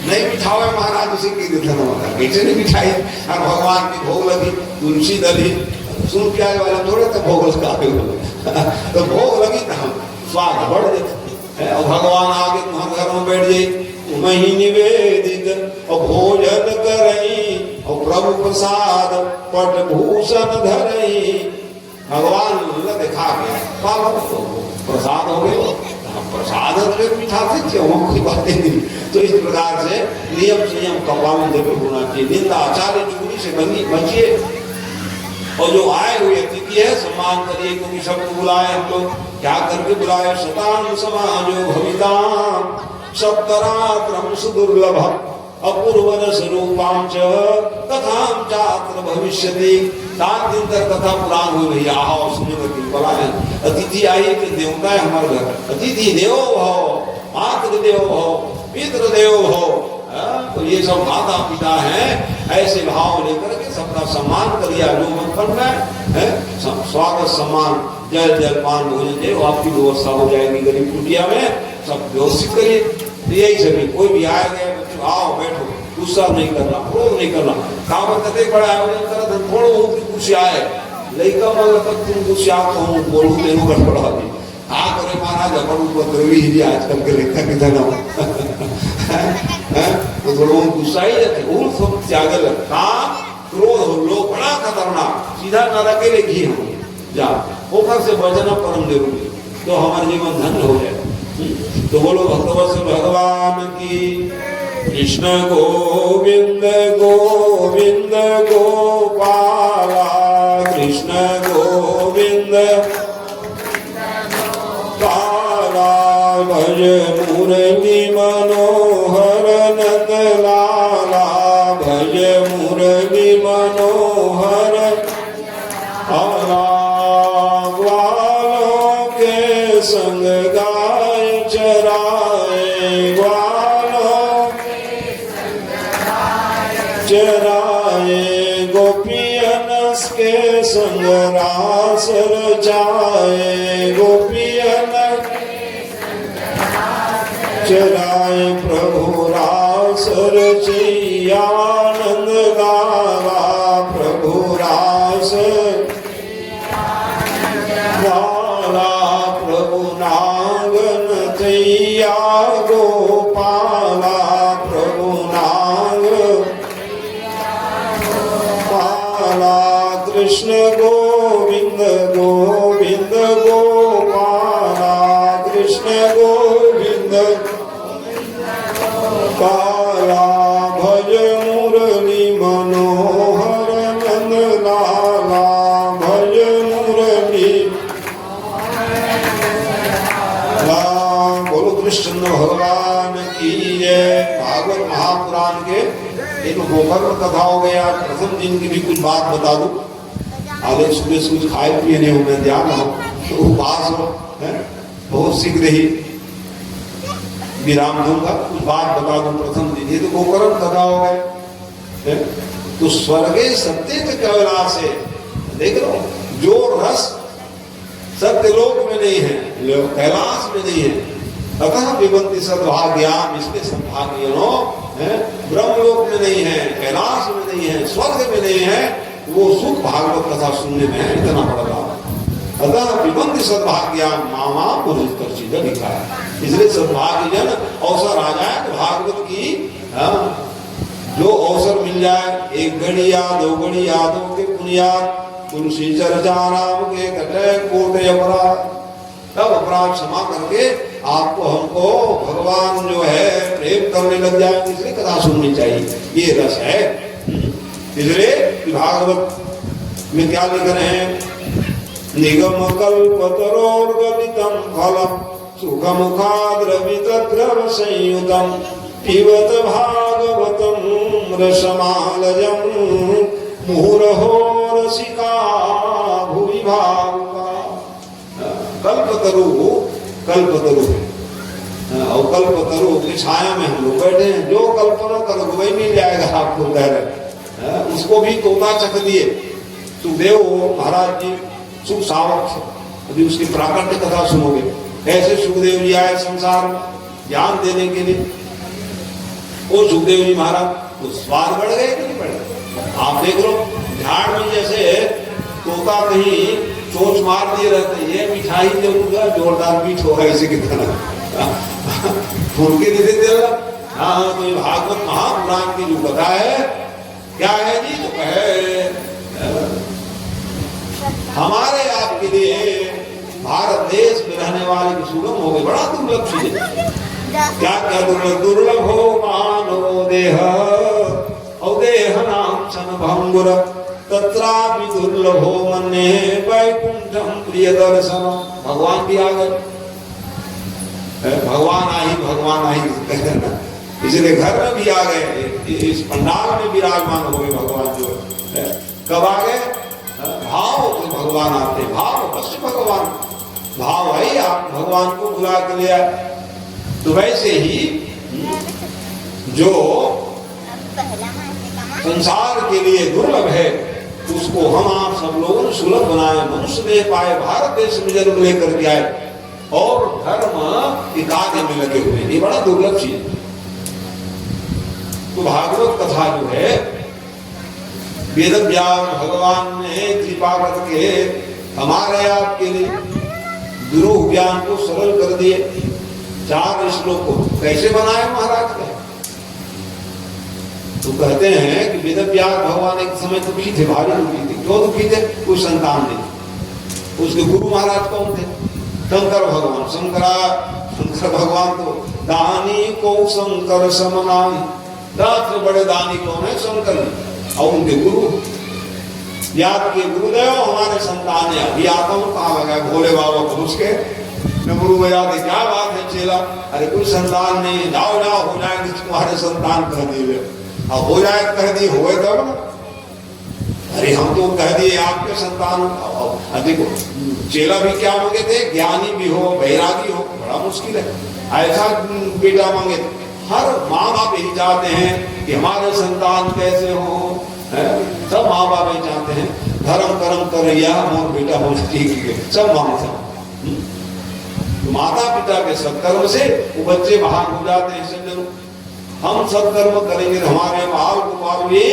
नहीं बिठावे महाराज उसी की कैसे नहीं बिठाई, और भगवान की भोग लगी तुलसी दली लहसुन प्याज वाला थोड़े तो भोग लगा तो भोग लगी तो हम स्वाद बढ़ जाते और भगवान आगे तुम्हारे घर में बैठ जाए वही निवेदित और भोजन करई और प्रभु प्रसाद पट भूषण धरई। भगवान देखा गया प्रसाद हो गए, प्रसाद मीठा से क्यों बातें नहीं। तो इस प्रकार से नियम संयम का पालन जरूर होना चाहिए। निंदा आचार्य चुगली से बचिए और जो आए हुए अतिथि है सम्मान करिए, क्योंकि सबको बुलाए हम लोग क्या करके बुलाए। शतान समाजो भविताम सप्तरात्रम सुदुर्लभम अपूर्वन स्वरूपाम च कथाम चात्र भविष्यति। 7 दिन तक कथा पुराण हो रही, आओ सुनो बोला है। अतिथि आई तो देवता है हमारे घर, अतिथि देवो भव मातृ देवो भव पितृ देवो भव। तो ये सब माता पिता हैं, ऐसे भाव लेकर के सबका सम्मान करिए। जो बचपन में स्वागत सम्मान जल जलपान भोजन दे आपकी व्यवस्था हो जाएगी। गरीब कुटिया में सब व्यवस्थित करिए। यही सभी कोई भी आया गया बच्चों आओ बैठो, गुस्सा नहीं करना, क्रोध नहीं करना। काम कते बड़ा आयोजन कर थोड़ा बहुत कुछ आए लड़का मतलब तुम गुस्सा तो बोलू तेरू गड़बड़ा दी हाँ करे महाराज अपन उपद्रवी ही आजकल के लेखा के धन तो थोड़ा गुस्सा ही जाते वो सब त्यागल काम क्रोध हो लो बड़ा खतरनाक सीधा नरके ले घी हो जा ओखर से बचना परम जरूरी, तो हमारे जीवन धन्य हो जाए। तो बोलो भक्तवत्सल भगवान की। कृष्ण गोविंद गोविंद गोपाला कृष्ण गोविंद पाला भज मुरली मनोहर नंद लाला भज मुरली मनोहर आला ग्वालों के संग गाय चराए ग्वालों चराए गोपियन के संग रास रचाए गोपियन चराए प्रभु रास रचिया आनंद गावा प्रभु रास गाला प्रभु नागन थैया गोपाला प्रभु नाग पाला कृष्ण गोविंद गोविंद गोपाला कृष्ण गोविंद पाला भज मुरली मनोहर नंद लाला भज मुरली बोलो कृष्ण भगवान की जय। भागवत महापुराण के एक गोकर्ण कथा हो गया। प्रथम दिन की भी कुछ बात बता दूं। आगे सुबह से कुछ खाए पिए नहीं हो, मैं ध्यान हो तो उपवास हो बहुत शीघ्र ही विराम दूंगा। कुछ बात बता दूं प्रथम दिन। ये तो गोकर्ण कथा हो गए। तो स्वर्गे सत्य के कैलाश है, देख लो जो रस सत्यलोक में नहीं है कैलाश में नहीं है। अतः विबंती सद्भाग्याम इसके सद्भाग्यों ब्रह्मलोक में नहीं है कैलाश में नहीं है स्वर्ग में नहीं है। वो सुख भागवत कथा सुनने में है इतना बड़ा। अतः विबंती सद्भाग्याम मामा पुरुष कर सीधा लिखा है। इसलिए सद्भाग्य जन अवसर आ जाए तो भागवत की जो अवसर मिल जाए, एक घड़ी याद 2 घड़ी यादों के पुनियाद तुलसी चर्चा राम के कटे कोटे अपराध, तब अपराध क्षमा करके आपको हमको भगवान जो है प्रेम करने लग जाए। इसलिए कथा सुननी चाहिए, ये रस है। इसलिए भागवत में क्या लिख रहे हैं निगम कल्पतरोर्गलितं फलं सुखमुखाद्रवितद्रव संयुतं पिबत भागवतं रसमालयं मुहुरहो रसिका भुवि भावुका। कल्पतरु कल्पतरु और कल्पतरु की छाया में हम लोग बैठे हैं। जो कल्पना करोगे वही मिल जाएगा आपको। उसको भी तोता चख दिए सुखदेव महाराज जी, सुख सावक। अभी उसकी प्राकृतिक कथा सुनोगे, ऐसे सुखदेव जी आए संसार में ज्ञान देने के लिए। वो सुखदेव जी महाराज तो स्वार बढ़ गए कि नहीं बढ़े? आप देख लो, झाड़ में जैसे तोता कहीं चोंच मार दिए रहते, ये मिठाई देगा जोरदार मीठ होगा इसी की तरह उनके लिए देते। हाँ, तो ये भागवत महापुराण की जो कथा है क्या है जी? तो कहे हमारे आपके लिए भारत देश में रहने वाले की सुगम हो गए, बड़ा दुर्लभ चीज है। क्या क्या दुर्लभ? दुर्लभ हो मानव देह अवदेह नाम क्षण भंगुर तत्रापि दुर्लभ हो मन्ये वैकुंठम प्रिय दर्शन। भगवान भी आ गए, भगवान आई कहते हैं ना, इसलिए घर में भी आ गए, इस पंडाल में विराजमान हो गए भगवान। जो है कब आ गए? भाव तो भगवान आते, भाव बस भगवान, भाव है आप भगवान को बुला के लिया। तो वैसे ही जो संसार के लिए दुर्लभ है उसको हम आप सब लोगों ने सुलभ बनाए, मनुष्य दे पाए, भारत देश में जन्म लेकर के आए और धर्म इकादे में लगे हुए। ये बड़ा दुर्लभ चीज है। तो भागवत कथा जो है, वेद व्यास भगवान ने कृपा करके हमारे आपके लिए दुरूह ज्ञान को सरल कर दिए। 4 श्लोक को कैसे बनाए महाराज का? तो कहते हैं कि वेद व्यास भगवान एक समय दुखी थे, भारी दुखी थे। क्यों दुखी थे? कोई संतान नहीं। उसके गुरु महाराज कौन थे? शंकर भगवान। शंकर भगवान तो दानी को शंकर समनाई, दास बड़े दानी कौन है? शंकर। और उनके गुरु याद के गुरुदेव हमारे संतान है। अभी आता हूँ, कहाँ लगा भोले बाबा घुस के मैं गुरु बजा दे, क्या बात है चेला? अरे कोई संतान नहीं, जाओ जाओ हो जाएंगे तुम्हारे संतान कह दिए। अब हो जाए कह दिए हुए तब ना, अरे हम तो कह दिए आपके संतान। देखो चेला भी क्या मांगे थे? ज्ञानी भी हो, बैरागी हो, बड़ा मुश्किल है ऐसा बेटा मांगे। हर माँ बाप यही चाहते हैं कि हमारे संतान कैसे हो, सब माँ बाप यही चाहते हैं। धर्म कर्म कर मोर बेटा हो ठीक है, सब मांगते हैं। माता पिता के सत्कर्म से वो बच्चे बाहर हो जाते हैं। सज्जनों, हम सत्कर्म करेंगे, हमारे बाल गोपाल भी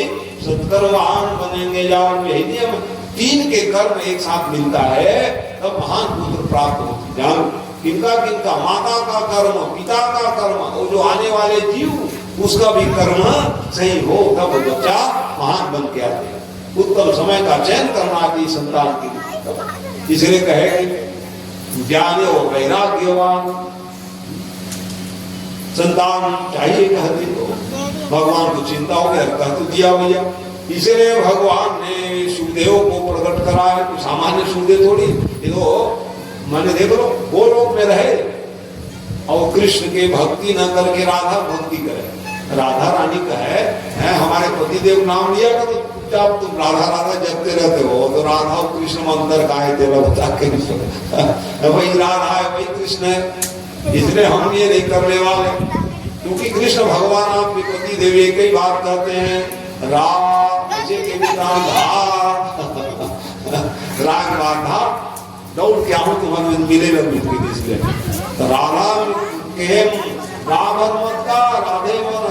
सत्कर्मवान बनेंगे। जाओ, यही नियम। 3 के कर्म एक साथ मिलता है तब महान पुत्र प्राप्त होती। जानो किनका किनका? माता का कर्म, पिता का कर्म, और जो आने वाले जीव उसका भी कर्म सही हो तब बच्चा महान बन के आते हैं। उत्तम समय का चयन करना चाहिए संतान के लिए। इसलिए कहे कि ज्ञानी और वैराग्यवान संतान चाहिए। कहते तो भगवान को चिंता हो गया, कह तो दिया भैया। इसलिए भगवान ने सुखदेव को प्रकट करा है। तो सामान्य सुखदेव थोड़ी, ये तो मैंने देख लो गोलोक में रहे और कृष्ण के भक्ति न करके राधा भक्ति करे। राधा रानी का है हमारे पतिदेव नाम लिया करो, चुपचाप तुम राधा राधा जपते रहते हो। तो राधा और कृष्ण में अंतर का है तेरा बता के वही राधा है वही कृष्ण है। इसलिए हम ये नहीं करने वाले, क्योंकि कृष्ण भगवान आपके पति देव एक ही बात कहते हैं, राग राधा दौड़ क्या हो तुम्हारे मिले लगे। इसलिए तो राधा के रावण मत का राधे मन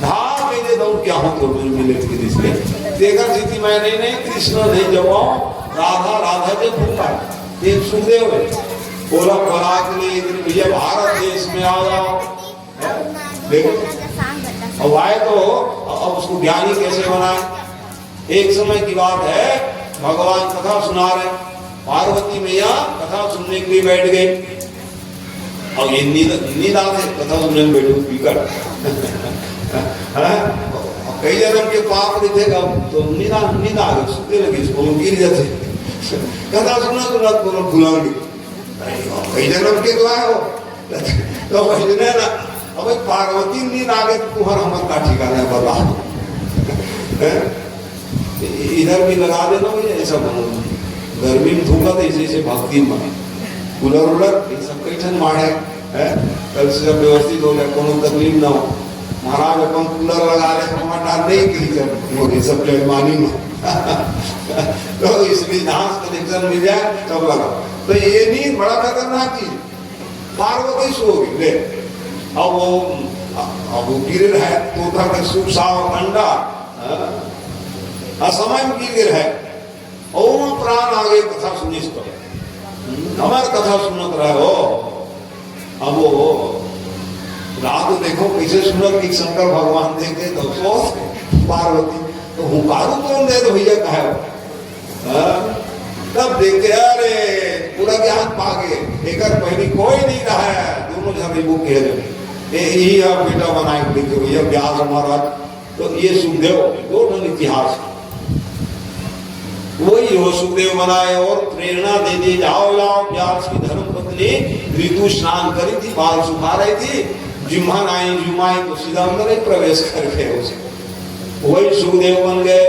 धा के दौड़ क्या हो तो मिले। इसलिए देखा स्थिति मैंने नहीं, कृष्ण नहीं जवाओ, राधा राधा जब भूखा ये सुखदेव है। बोला बना के लिए भैया भारत देश में आ जाओ। देखो अब आए तो अब उसको ज्ञानी कैसे बनाए? एक समय की बात है, भगवान कथा सुना रहे, पार्वती मैया कथा सुनने के लिए बैठ गए और ये नींद आते कथा सुनने में बैठे पीकर कई जन्म के पाप नहीं थे तो नींद आ गए, सुनने लगे, इसको गिर जाते कथा सुना तो भूलांगे कई जन्म के तो आए हो तो भजने ना अब पार्वती नींद आ गए तुम्हारा मन का ठिकाना है बर्बाद इधर भी लगा देना मुझे ऐसा बनो गर्मी में धूका तो इसे भक्ति में कूलर उलर ये सब कई ठन मार है कल से सब व्यवस्थित हो जाए कोनो तकलीफ ना हो महाराज अपन कूलर लगा रहे तो हमारा डाल नहीं की जब ये सब जयमानी में तो इसलिए जहां कनेक्शन मिल जाए तब लगा तो ये नींद बड़ा खतरनाक चीज पार्वती सो गई ले अब वो गिर है तो था सुख साव अंडा असमय में गिर है ओम प्राण आगे कथा सुनी हमारे कथा सुनत रहे हो अब वो रात देखो कैसे सुनत कि शंकर भगवान देखे तो सोच पार्वती तो हुकारू कौन दे दो भैया कहे तब देखे अरे पूरा ज्ञान पा गए एक पहले कोई नहीं रहा है दोनों जन वो कह रहे यही बेटा बनाए देखे भैया व्यास महाराज तो ये सुखदेव दोनों इतिहास वही हो सुखदेव बनाए और प्रेरणा दे दी जाओ जाओ व्यास की धर्म पत्नी ऋतु स्नान करी थी बाल सुखा रही थी जिम्हा आई जुमाई तो सीधा अंदर ही प्रवेश कर गए उसे वही सुखदेव बन गए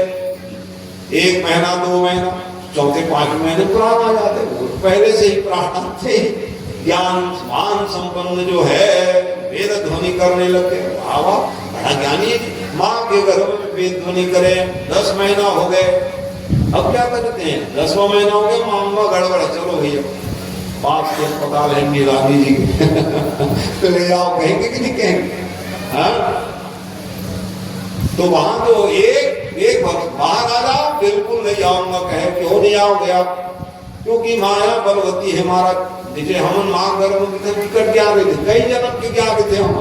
1 महीना 2 महीना चौथे 5 महीने प्राण आ जाते पहले से ही प्राण थे ज्ञान संपन्न जो है वेद ध्वनि करने लगे बाबा बड़ा ज्ञानी माँ के गर्भ में वेद ध्वनि करे 10 महीना हो गए अब क्या करते हैं 10वां महीना हो गया मामा गड़बड़ चलो भैया पास के अस्पताल है नीलामी जी तो ले जाओ कहेंगे कि नहीं कहेंगे हाँ तो वहां तो एक वक्त बाहर आ जाओ बिल्कुल नहीं आऊंगा कहे क्यों नहीं आओगे आप क्योंकि माया बलवती है हमारा जैसे हम माँ गर्भ में टिकट क्या रहे थे कई जन्म के क्या रहे थे हम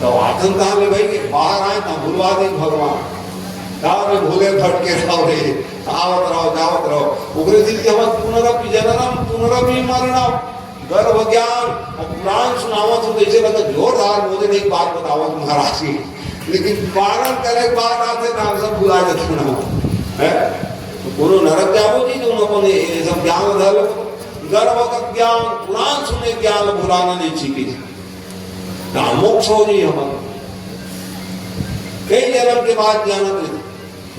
तो आतंक कहा भाई बाहर आए ना भूलवा दे भगवान भूले भटके रहो रे आवत रहो जावत रहो उग्र दिल के हम पुनरपि जननम पुनरपि मरणम गर्भ ज्ञान और पुराण सुनावत हो जैसे लगा जोरदार मुझे एक बात बताओ महाराज की लेकिन पारण करे बात आते ना सब भुला जाते ना है तो पूरा नरक जाओ जी जो अपन ये सब ज्ञान धर गर्भगत ज्ञान पुराण सुने ज्ञान भुलाना नहीं चाहिए ना मोक्ष हो जी हमारा कई जन्म के बाद ज्ञान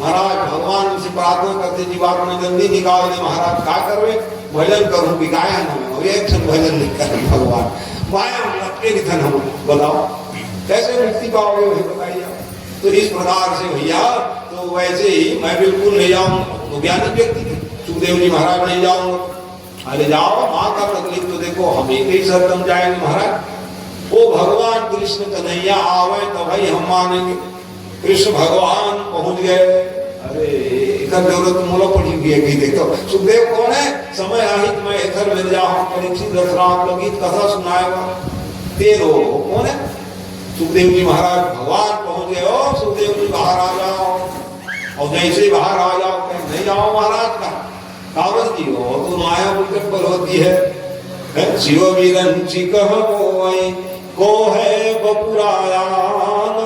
महाराज भगवान से प्रार्थना करते जीवात्मा जल्दी निकाल दे महाराज क्या करवे भजन करूं कि गाय हम एक क्षण भजन नहीं करें भगवान माया लटके निधन हम बताओ कैसे मुक्ति पाओगे भाई बताइए तो इस प्रकार से भैया तो वैसे ही मैं बिल्कुल नहीं जाऊंगा ज्ञानी व्यक्ति सुखदेव जी महाराज नहीं जाऊंगा अरे जाओ माँ का तकलीफ तो देखो हम एक ही सरदम जाएंगे महाराज वो भगवान कृष्ण कन्हैया आवे तो भाई हम मानेंगे कृष्ण भगवान पहुंच गए अरे इधर जरूरत मोला पड़ी हुई है कि देखो सुखदेव कौन है समय आहित मैं इधर मिल जाऊं परीक्षित दशरथ लोगित कथा सुनाएगा तेरो कौन है सुखदेव जी महाराज भगवान पहुंच गए हो सुखदेव जी बाहर आ जाओ और जैसे ही बाहर आ जाओ कहीं नहीं जाओ महाराज का कावत जी हो तो माया बुलकट पर होती है शिव वीरंची कहो को है बपुरायान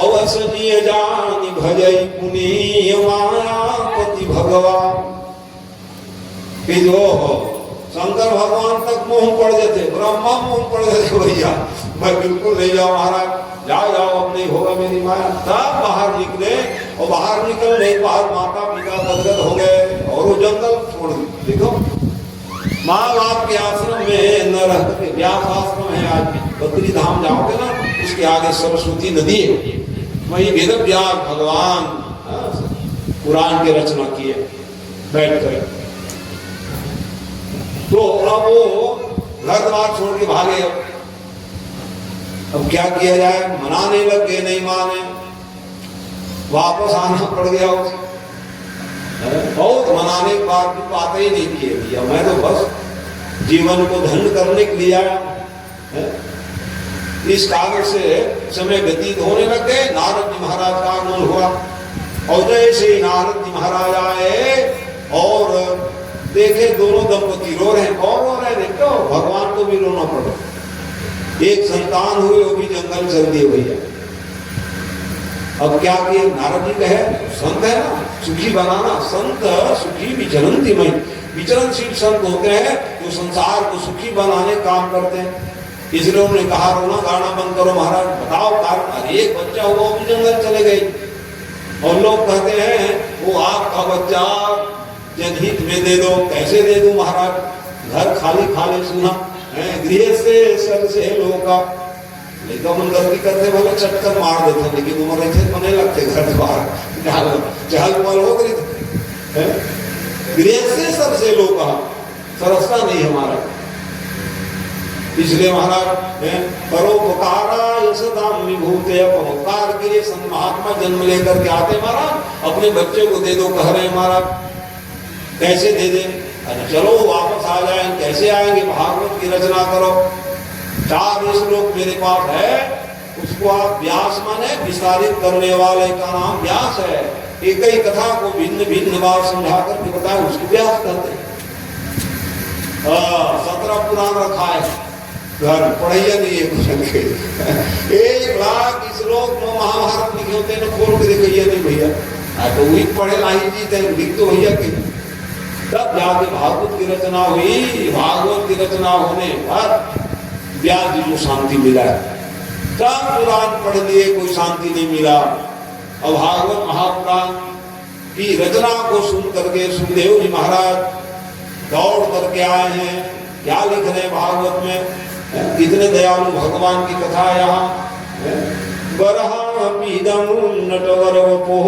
अवसनीय जान भजई पुनीय मायापति भगवान जो शंकर भगवान तक मोह पड़ जाते ब्रह्मा मोह पड़ जाते भैया मैं बिल्कुल नहीं जाऊं महाराज जाओ अब नहीं होगा मेरी माया तब बाहर निकले और बाहर निकलने बाहर माता पिता गदगद हो गए और वो जंगल छोड़ दिए देखो माँ बाप के आश्रम में न रहते व्यास आश्रम है आज बद्री धाम जाओगे ना उसके आगे सरस्वती नदी है वही वेद व्यास भगवान पुराण की रचना किए बैठ कर तो अब वो घर द्वार छोड़ के भागे अब क्या किया जाए मनाने लग गए नहीं माने वापस आना पड़ गया उसे बहुत मनाने के बाद भी बात ही नहीं किए भैया मैं तो बस जीवन को धन्य करने के लिए आया इस कारण से समय व्यतीत होने लग गए नारद जी महाराज का आगमन हुआ और जैसे नारद जी महाराज आए और देखे दोनों दंपति रो रहे कौन रो रहे देखो भगवान को भी रोना पड़ा एक संतान हुए वो भी जंगल चल दिए भैया अब क्या किए नारद जी कहे संत है ना सुखी बनाना। संत सुखी विचरंती मई, विचरणशील संत होते हैं जो संसार को सुखी बनाने काम करते हैं। इसलिए उन्होंने कहा रोना गाना बंद करो महाराज, बताओ कारण। अरे एक बच्चा हुआ वो भी जंगल चले गए, और लोग कहते हैं वो आपका बच्चा जनहित में दे दो। कैसे दे दूं महाराज, घर खाली खाली सुना है, गृह से सर से लोका। लेकिन हम गलती करते भले चटकर मार देते, लेकिन उम्र ऐसे बने लगते घर बाहर चहल पहल हो गई। गृह से सर से लोका, सरसता नहीं हमारा। इसलिए महाराज परोपकाराय सदाम विभूते, परोपकार के लिए संत महात्मा जन्म लेकर के आते महाराज, अपने बच्चे को दे दो कह रहे महाराज। कैसे दे दें? अरे चलो वापस आ जाए। कैसे आएंगे? भागवत की रचना करो। 4 श्लोक मेरे पास है, उसको आप व्यास माने विस्तारित करने वाले का नाम व्यास है। एक ही कथा को भिन्न भिन्न बार समझा करके बताए, उसको व्यास कहते हैं। 17 पुराण रखा है घर, पढ़ैया नहीं है कुछ। 1 लाख श्लोक में महाभारत लिखे होते हैं, खोल के देखिए नहीं भैया। तो वही पढ़े लाई जी थे, लिख तो भैया के। तब जाके भागवत की रचना हुई। भागवत की रचना होने पर व्यास जी को शांति मिला। सब पुराण पढ़ लिए, कोई शांति नहीं मिला। अब भागवत महापुराण की रचना को सुन करके सुखदेव जी महाराज दौड़ करके आए हैं। क्या लिख रहे हैं भागवत में? कितने दयालु भगवान की कथा है यहाँ। बरहापीदं नटवरवपुः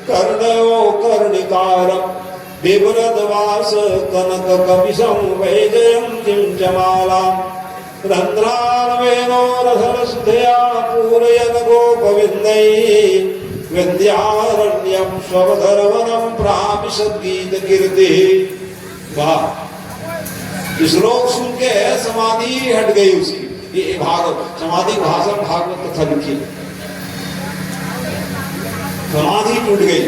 कर्णयो कर्णिकारं बिभ्रद्वास कनक कपिशं वैजयन्तीं च मालां रन्ध्रान्वेनो रसरसुधया पूरयन् गोपविन्दैः विन्द्यारण्यं स्वधर्वनं प्रापिशद्गीतकीर्तिः। वाह! श्लोक सुन के समाधि हट गई उसकी। ये भागवत समाधि भाषण भागवत कथा लिखी, समाधि टूट गई।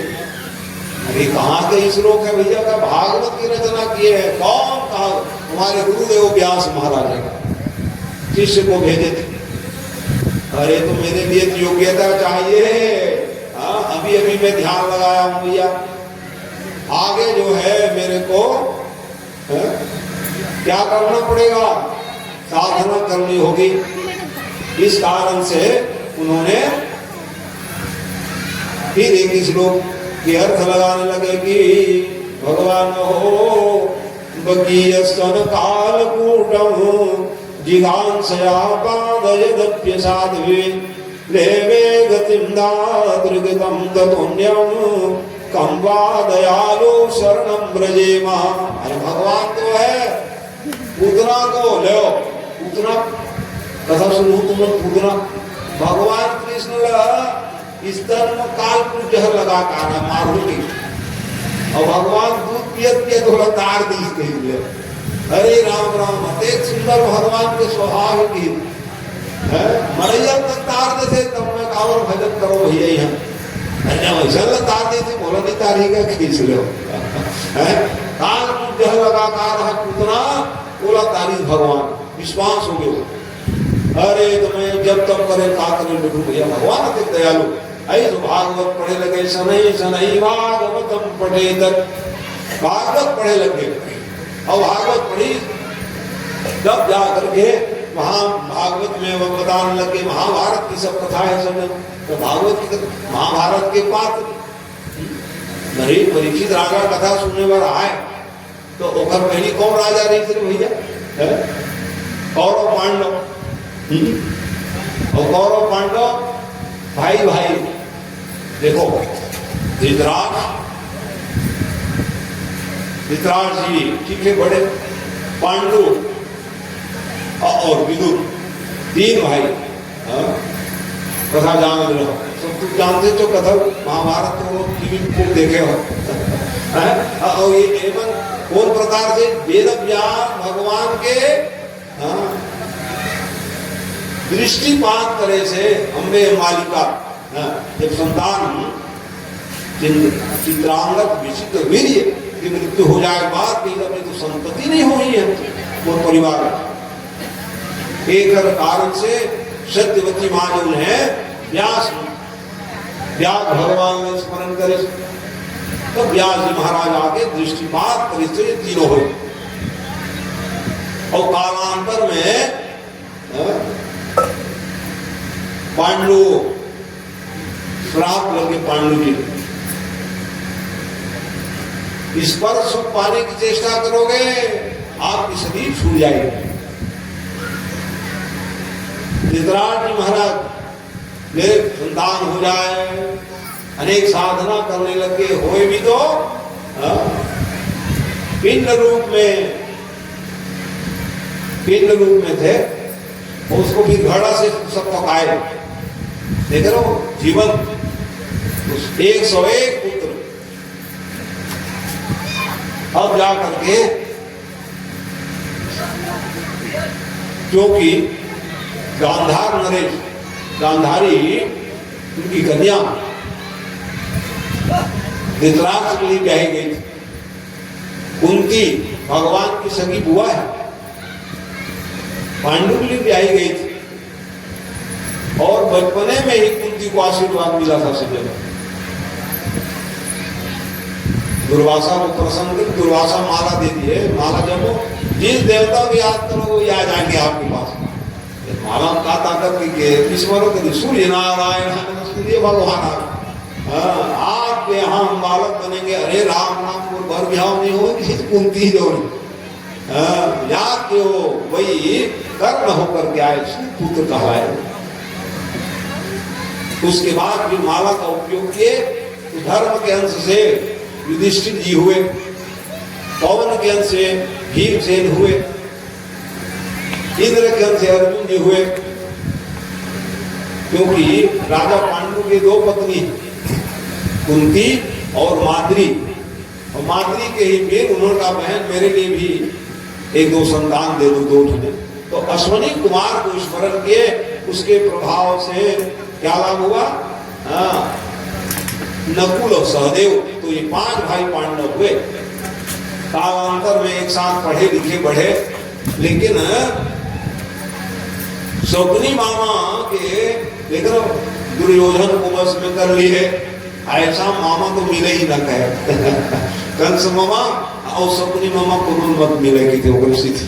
अरे कहाँ के श्लोक है भैया का? भागवत की रचना किए है। कौन कहा? हमारे गुरुदेव व्यास महाराज है, शिष्य को भेजे थे। अरे तो मेरे लिए तो योग्यता चाहिए। अभी अभी मैं ध्यान लगाया हूं भैया, आगे जो है मेरे को क्या करना पड़ेगा? साधना करनी होगी। इस कारण से उन्होंने फिर एक श्लोक के अर्थ लगाने लगे कि भगवान हो बकीय स्तन काल कूटम जिघांसया पादयदप्य साध्वी देवे गतिम दातृगतम ततुन्यम कम वा दयालु शरणम ब्रजेमा। अरे भगवान तो है, पूतना को लो, पूतना कथा सुनो तुम पूतना। भगवान कृष्ण इस धर्म काल को जहर लगा कर मारूंगी, और भगवान दूध पियत के थोड़ा तार दी इसके लिए। अरे राम राम, अत्यंत सुंदर भगवान के स्वभाव की है। मरैया तक तार देते तब मैं कावर भजन करो भैया यहाँ वैसा तार देते, बोला नहीं तारेगा खींच लो। काल को जहर लगा कर है पूतना, बोला तारीफ भगवान, विश्वास हो गया। अरे तो मैं जब तक करे का करे बैठू भैया, भगवान अति दयालु। ऐसे तो भागवत पढ़े लगे, शनई शनई भागवतम पढ़े तक भागवत पढ़े लगे। और भागवत पढ़ी जब जा करके वहां भागवत में वो बताने लगे महाभारत की सब कथाएं सब। तो भागवत की महाभारत के पात्र परीक्षित राजा कथा सुनने पर आए तो ओकर पहली कौन राजा रही थे भैया? कौरव पांडव। और कौरव पांडव भाई भाई। देखो धृतराष्ट्र जी ठीक है, बड़े पांडु और विदुर 3 भाई। कथा जान रहे हो सब, तुम जानते तो कथा महाभारत तो टीवी को देखे हो। और ये एवं कौन प्रकार से वेद ज्ञान भगवान के दृष्टिपात करे से अम्बे मालिका जब संतान चित्रांगत विचित्र वीर्य की मृत्यु हो जाए बाद भी अपनी तो संतति नहीं हुई है वो परिवार। एक कारण से सत्यवती माँ जो है व्यास भगवान ने स्मरण करे तो व्यास जी महाराज आके दृष्टिपात करे तो ये तीनों हो। और कालांतर में पांडु श्राप लगे पांडु जी, इस पर सुख पाने की चेष्टा करोगे आपकी शरीर छूट जाएगी। धृतराष्ट्र महाराज मेरे संतान हो जाए, अनेक साधना करने लगे, होए भी तो पिंड रूप में थे, उसको भी घड़ा से सब पकाए। देख रहे हो जीवन 101 पुत्र, अब जा करके क्योंकि गांधार नरेश, गांधारी उनकी कन्या धृतराष्ट्र के लिए ब्याही गई थी। कुंती भगवान की सगी बुआ है, पांडु के लिए ब्याही गई थी। और बचपने में ही कुंती को आशीर्वाद मिला था सब जगह। दुर्वासा को प्रसन्न कर दुर्वासा माला दे दी है, माला जब जिस देवता को याद करो वो आ जाएंगे आपके पास। माला का ताकत की ईश्वरों के सूर्य नारायण सूर्य भगवान आपके यहाँ हम बालक बनेंगे। अरे राम नाम को भर ब्याह नहीं हो, किसी कुंती जो याद के हो वही कर्ण होकर के आए, पुत्र कहलाए। उसके बाद भी माला का उपयोग किए, धर्म के अंश से युधिष्ठिर जी हुए, पवन के अंश से भीमसेन हुए, इंद्र के अंश से अर्जुन जी हुए। क्योंकि राजा पांडु के दो पत्नी कुंती और माद्री, और माद्री के ही फिर उन्होंने कहा बहन मेरे लिए भी एक दो संतान दे दो, दो ठने। तो अश्वनी कुमार को स्मरण किए, उसके प्रभाव से क्या लाभ हुआ? नकुल और सहदेव, तो ये 5 भाई पांडव हुए। कालांतर में एक साथ पढ़े लिखे बढ़े, लेकिन शकुनी मामा के देख रहे हो दुर्योधन को बस में कर लिए, ऐसा मामा तो मिले ही ना कहे। कंस मामा और शकुनी मामा को मत मिलेगी थी वो स्थिति।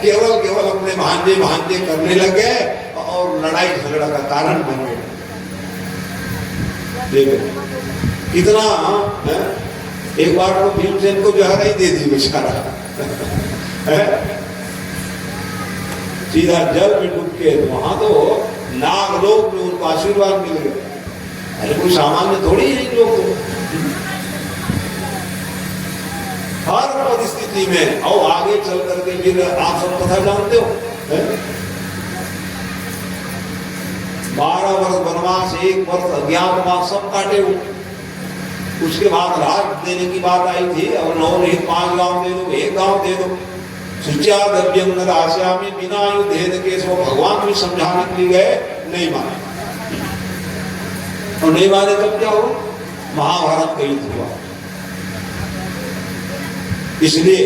केवल अपने भांजे करने लगे और लड़ाई झगड़ा का कारण बन गए। देखो इतना एक बार तो भीमसेन को जहर ही दे दी बेचारा, सीधा जल में डूब के। वहां तो नागलोक में उनको आशीर्वाद मिल गया। अरे कोई सामान्य थोड़ी है इन लोग तो। हर परिस्थिति में और आगे चल करके फिर आप सब कथा जानते हो, 12 वर्ष वनवास, 1 वर्ष अज्ञातवास सब काटे हुए। उसके बाद राज देने की बात आई थी, और 9 नहीं 5 गांव दे दो, 1 गांव दे दो। में बिना युद्ध के सो भगवान भी समझाने के लिए गए, नहीं माने। और नहीं माने तब क्या हो? महाभारत का युद्ध हुआ। इसलिए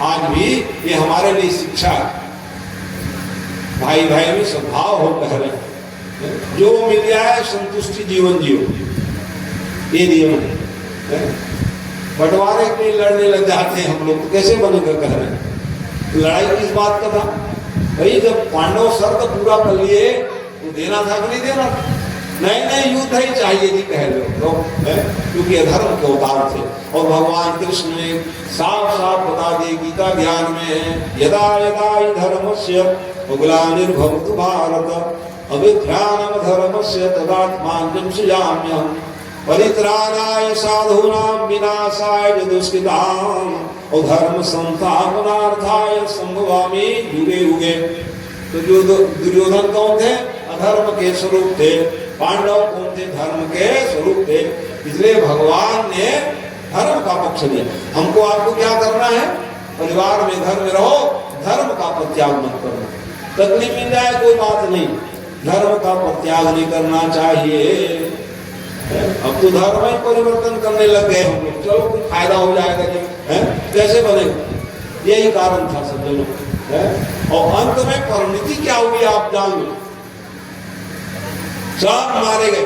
आज भी ये हमारे लिए शिक्षा है, भाई भाई में सद्भाव हो। पहले जो मिल जाए संतुष्टि जीवन जियो, ये नियम है। बंटवारे के लिए लड़ने लग जाते हैं हम लोग, तो कैसे बनेगा? कह रहे हैं लड़ाई किस बात का था भाई? जब पांडव शर्त पूरा कर लिए तो देना था कि नहीं देना था? नहीं युद्ध ही चाहिए जी कह लो, क्योंकि अधर्म के अवतार थे। और भगवान कृष्ण ने साफ साफ बता दिए गीता ज्ञान में, यदा यदा धर्मस्य ग्लानिर्भवतु भारत अभिध्यानम धर्मस्य तदात्मानं सृजाम्यहम् परित्राणाय साधूनां विनाशाय दुष्कृताम् और धर्म संस्थापनार्थाय संभवामि युगे युगे। तो जो दुर्योधन कौन थे? अधर्म के स्वरूप थे। पांडव कौन थे? धर्म के स्वरूप थे। इसलिए भगवान ने धर्म का पक्ष लिया। हमको आपको क्या करना है? परिवार में घर में रहो, धर्म का परित्याग मत करना। तकलीफ मिल जाए कोई बात नहीं, धर्म का परित्याग नहीं करना चाहिए। अब तो धर्म ही परिवर्तन करने लग गए हम लोग, चलो कुछ फायदा हो जाएगा जी, कैसे बनेगा? यही कारण था सज्जनों। और अंत में परिणति क्या हुई आप जान लो, सब मारे गए।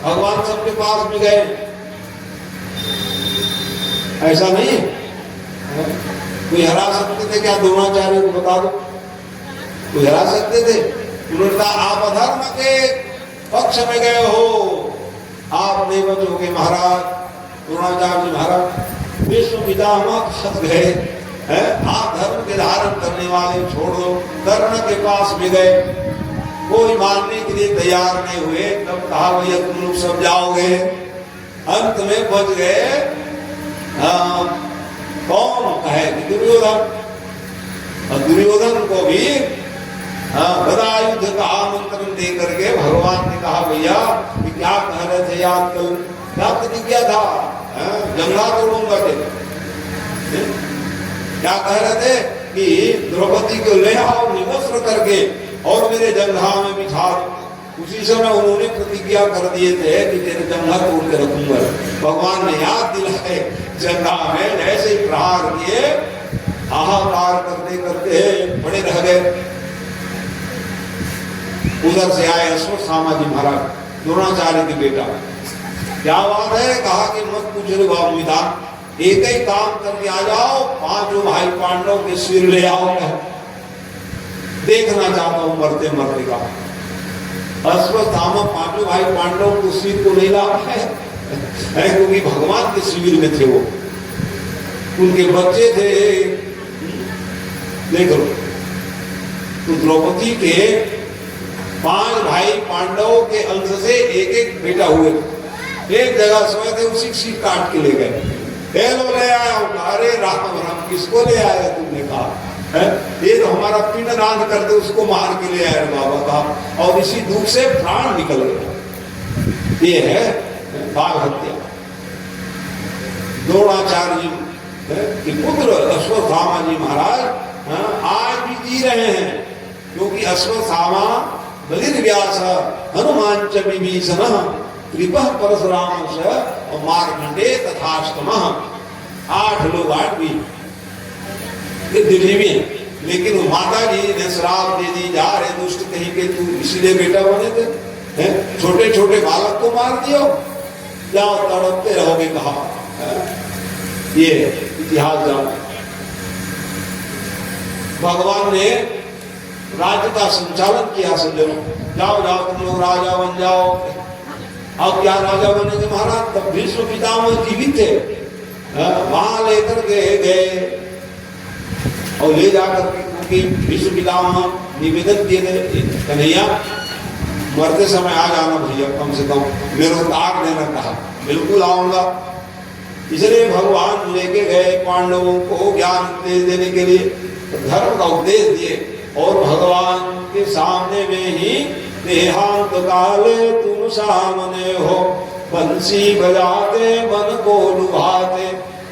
भगवान सबके पास में गए, ऐसा नहीं है? कोई हरा सकते थे क्या द्रोणाचार्य को? बता दो, कोई हरा सकते थे? उन्होंने कहा आप अधर्म के पक्ष में गए हो, आप नहीं बचोगे महाराज। द्रोणाचार्य जी महाराज विश्व पितामह फंस गए हैं, आप धर्म के धारण करने वाले छोड़ दो। कर्ण के पास भी गए, कोई मानने के लिए तैयार नहीं हुए। तब कहा भैया तुम लोग सब जाओगे, अंत में बच गए कौन कहे? दुर्योधन। और दुर्योधन को भी गदा युद्ध का आमंत्रण दे करके भगवान ने कहा भैया कि क्या कह रहे थे याद कल, क्या प्रतिज्ञा था? जंगा तोड़ूंगा तेरे। क्या कह रहे थे कि द्रौपदी को ले आओ निवस्त्र करके और मेरे जंघा में बिठा। उसी समय उन्होंने प्रतिज्ञा कर दिए थे कि तेरे जंघा तोड़ के रखूंगा। भगवान ने याद दिलाए, जंघा में ऐसे प्रहार किए, हाहाकार करते करते बड़े रह गए। उधर से आए अश्वत्थामा जी महाराज, द्रोणाचार्य के बेटा। क्या बात है? कहा कि मत पूछ रे बाबूदा, एक ही काम करके आ जाओ, पांचों भाई पांडव के सिर ले आओ, देखना चाहता हूं मरते मरते का। अश्वत्थामा पांचों भाई पांडव के सिर को नहीं ला है, क्योंकि भगवान के शिविर में थे वो, उनके बच्चे थे। देखो तो द्रौपदी के 5 भाई पांडवों के अंश से एक एक बेटा हुए, एक जगह सोए थे, उसी सीट काट के ले गए। लो ले आया हूँ। अरे राम राम, किसको ले आया तुमने? कहा ये तो हमारा पिंड दान करते उसको मार के ले आया बाबा का, और इसी दुख से प्राण निकल गया। ये है बाल हत्या। द्रोणाचार्य जी के पुत्र अश्वत्थामा जी महाराज आज भी जी रहे हैं, क्योंकि अश्वत्थामा बलिर्व्यास हनुमान च विभीषण कृपः परशुराम और मार्कंडे तथाष्टमः। 8 लोग 8 भी दिल्ली में, लेकिन वो माता जी ने श्राप दे दी, जा रहे दुष्ट कहीं के, तू इसीलिए बेटा बने थे, छोटे छोटे बालक को मार दियो, जाओ तड़पते रहोगे। कहा ये इतिहास जाओ। भगवान ने राज्य का संचालन किया, सज्जनों, जाओ जाओ तुम लोग राजा बन जाओ। अब क्या राजा बनेंगे महाराज? तब भीष्म पितामह जीवित थे, वहां लेकर के गए और ले जाकर के भीष्म पितामह निवेदन किए थे, कन्हैया मरते समय आ जाना भैया, कम से कम मेरे को ताक देना। कहा बिल्कुल आऊंगा। इसलिए भगवान लेके गए पांडवों को ज्ञान उपदेश देने के लिए, धर्म का उपदेश दिए। और भगवान के सामने में ही देहांत काले तुम सामने हो, बंसी बजाते मन को लुभाते,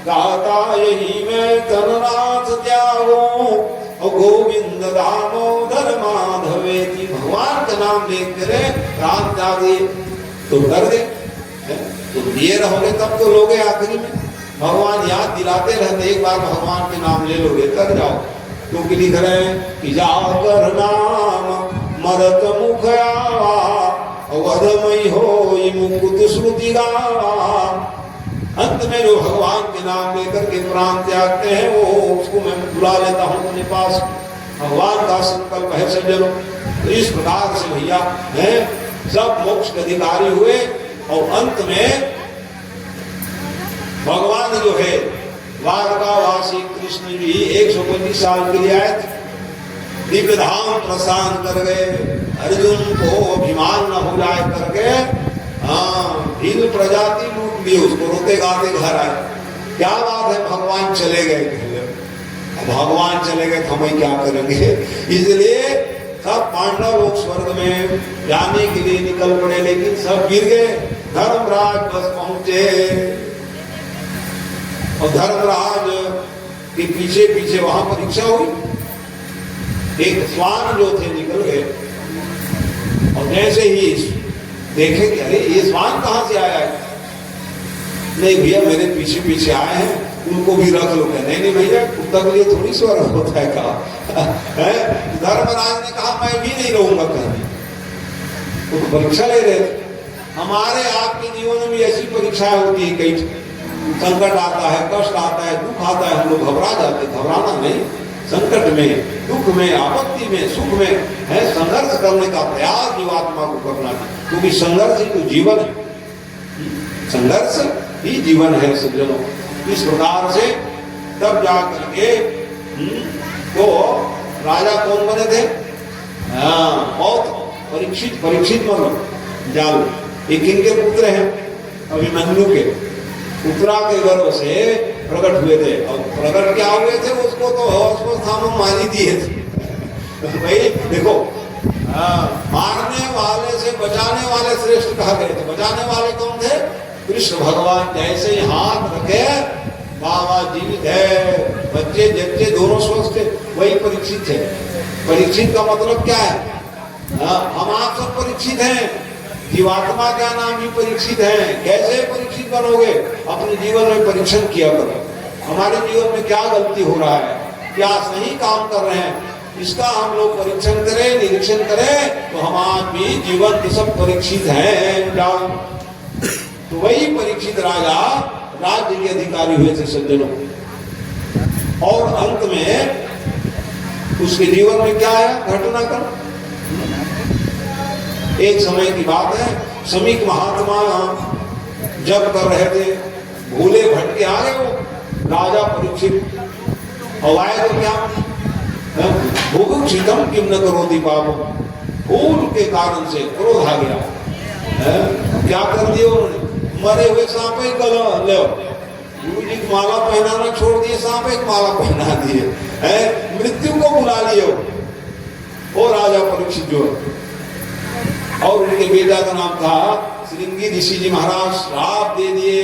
गाता यही मैं तननाथ त्यागो, गोविंद दामोदर माधवेति। भगवान का नाम लेकर राम त्यागे तो कर दे, तो दिए रहोगे तब तो लोगे आखिरी में। भगवान याद दिलाते रहते, एक बार भगवान के नाम ले लोगे कर जाओ। क्योंकि लिख रहे हैं कि जाकर नाम मरत मुख आवा, वधमई हो मुकुट श्रुति गावा। अंत में जो भगवान के नाम लेकर के प्राण त्यागते हैं, वो उसको मैं बुला लेता हूँ अपने पास। भगवान का संकल्प है सज्जनों। तो इस प्रकार से भैया है सब मोक्ष के अधिकारी हुए, और अंत में भगवान जो है द्वारकावासी कृष्ण जी 125 साल के लिए आए थे, दिव्य धाम प्रस्थान कर गए। अर्जुन को अभिमान न हो जाए करके भील प्रजाति लूट ली, उसको रोते गाते घर आए। क्या बात है, भगवान चले गए। भगवान चले गए तो हमें क्या करेंगे? इसलिए सब पांडव लोग स्वर्ग में जाने के लिए निकल पड़े, लेकिन सब गिर गए। धर्मराज बस पहुंचे, और धर्मराज के पीछे पीछे वहां परीक्षा हुई। एक स्वान जो थे निकल गए, और जैसे ही देखे कि अरे ये स्वान कहां से आया है? नहीं भैया मेरे पीछे पीछे आए हैं, उनको भी रख लो। नहीं नहीं भैया, कुत्ता के लिए थोड़ी स्वर्ग होता है। कहा धर्मराज ने कहा मैं भी नहीं रहूंगा कहीं। तो परीक्षा ले रहे थे। हमारे आपके जीवन में ऐसी परीक्षाएं होती है कई, संकट आता है, कष्ट आता है, दुख आता है, हम लोग घबरा जाते। घबराना नहीं, संकट में, दुख में, आपत्ति में, सुख में है संघर्ष करने का प्रयास जीवात्मा को करना है, क्योंकि संघर्ष ही तो जीवन है, संघर्ष ही जीवन है सज्जनों। इस प्रकार से तब जा करके तो राजा कौन बने थे? बहुत परीक्षित मतलब जाल। ये किनके पुत्र हैं? अभिमन्यु के पुत्रा के गर्भ से प्रकट हुए थे। और प्रकट क्या हुए थे उसको तो थाम मानी दिए थे। भाई देखो, मारने वाले से बचाने वाले श्रेष्ठ कहा गए थे। बचाने वाले कौन थे? कृष्ण भगवान। जैसे ही हाथ रखे बाबा जीवित है, बच्चे जच्चे दोनों स्वस्थ थे, वही परीक्षित थे। परीक्षित का मतलब क्या है? हम आप सब परीक्षित हैं, जीवात्मा क्या नाम ही परीक्षित है। कैसे परीक्षित बनोगे? अपने जीवन में परीक्षण किया करो। हमारे जीवन में क्या गलती हो रहा है, क्या सही काम कर रहे हैं, इसका हम लोग परीक्षण करें, निरीक्षण करें, तो हम आज भी जीवन के सब परीक्षित हैं। तो वही परीक्षित राजा राज्य के अधिकारी हुए थे सज्जनों। और अंत में उसके जीवन में क्या है घटनाक्रम? एक समय की बात है, समीक महात्मा जब कर रहे थे, भूले भटके आ गए वो राजा परीक्षित। और आए तो क्या? भूभुक्षितम किम न करोति पापम। भूल के कारण से क्रोध आ गया। क्या कर दिया उन्होंने? मरे हुए सांप एक गला ले, गुरु जी की माला पहनाना छोड़ दिए, सांप एक माला पहना दिए, मृत्यु को बुला लिए वो राजा परीक्षित जो है। और उनके बेटा का नाम था श्रृंगी ऋषि जी महाराज। श्राप दे दिए,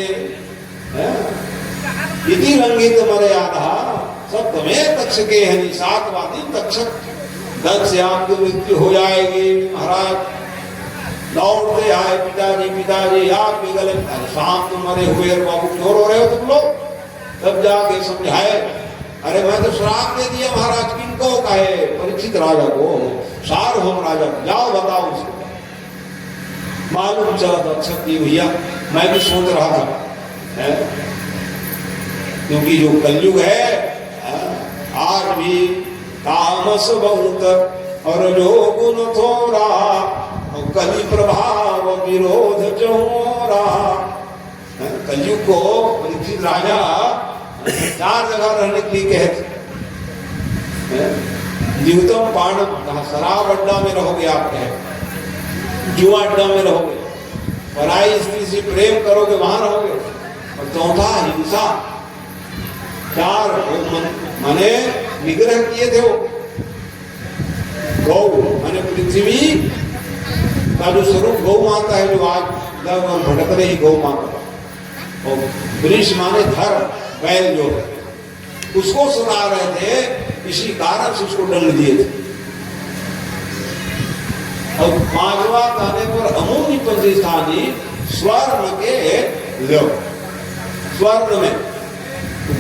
इति रंगित मर्यादा सप्तमें तक्षके हनि। 7वां दिन तक्षक दंड से आपकी मृत्यु हो जाएगी। महाराज दौड़ते आए, पिताजी आपके गले में, शाम तुम मरे हुए बाबू क्यों रो रहे हो तुम लोग? तब जाके समझाए, अरे मैं तो श्राप दे दिया महाराज। किनको कहे? परीक्षित राजा को, सार्वभौम राजा। जाओ बताओ उसको। मालूम चला तो अच्छा की भैया, मैं भी सोच रहा था, क्योंकि जो कलयुग है आज भी तामस बहुत और जो गुण थोड़ा, कलि प्रभाव विरोध चोरा। कलयुग को परीक्षित राजा 4 जगह रहने के लिए कहते। जीवतम पांडव कहा, शराब अड्डा में रहोगे आप, कहे जुआ अड्डा में रहोगे, पराई स्त्री से प्रेम करोगे वहां रहोगे। और चौथा हिंसा। 4 माने निग्रह किए थे वो। गौ माने पृथ्वी का जो स्वरूप गौ माता है, जो आज लगभग भटक रही गौ माता। और वृष माने धर्म, बैल जो है, उसको सुना रहे थे, इसी कारण से उसको दंड दिए थे। और 5वां कहने पर अमूल्य पंचस्थानी स्वर्ण के लो, स्वर्ण में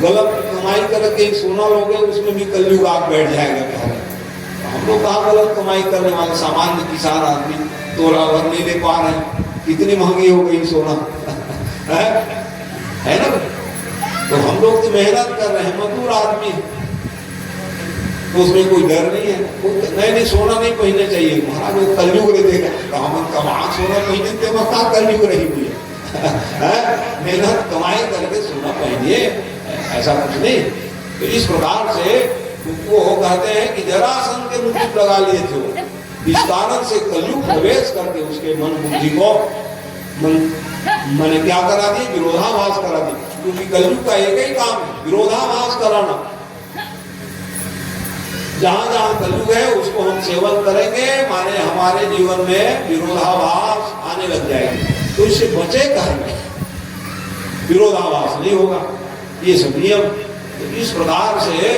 गलत कमाई करके सोना लोगे, उसमें भी कलयुग आग बैठ जाएगा। हम लोग कहाँ गलत कमाई करने वाले सामान्य किसान आदमी तोला भर नहीं ले पा रहे, कितनी महंगी हो गई सोना है ना। तो हम लोग तो मेहनत कर रहे हैं, मजदूर आदमी, तो उसमें कोई डर नहीं है। नहीं सोना नहीं पहनना चाहिए महाराज, वो कलयुग रहेगा। हम कमा सोना पहनते वक्त कलयुग रही हुई है। मेहनत कमाई करके सोना पहनिए, ऐसा कुछ नहीं। तो इस प्रकार से वो कहते हैं कि जरासंध के मुकुट लगा लिए थे। इस कारण से कलयुग प्रवेश करके उसके मन बुद्धि को मैंने क्या करा दी? विरोधाभास करा दी। क्योंकि कलयुग का एक ही काम है, विरोधाभास कराना। जहां जहां कलयुग है उसको हम सेवन करेंगे, माने हमारे जीवन में विरोधाभास आने लग जाएगी। तो इससे बचे करेंगे, विरोधाभास नहीं होगा। ये सब नियम। तो इस प्रकार से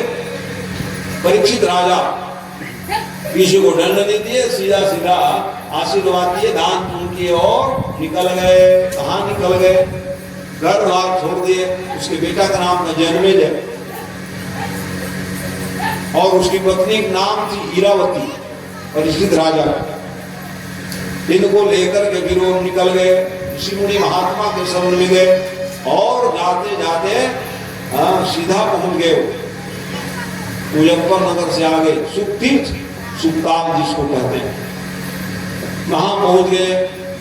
परीक्षित राजा किसी को दंड नहीं दिए, सीधा सीधा आशीर्वाद दिए, दान पुण्य किए और निकल गए। कहाँ निकल गए? घर द्वार छोड़ दिए। उसके बेटा का नाम था जन्मेजय और उसकी पत्नी का नाम थी इरावती। परीक्षित राजा इनको लेकर के फिर वो निकल गए, ऋषि मुनि महात्मा के शरण में गए और जाते जाते सीधा पहुंच गए मुजफ्फरनगर से आगे सुखतीर्थ, सुखताम जिसको कहते हैं, वहां पहुंच गए।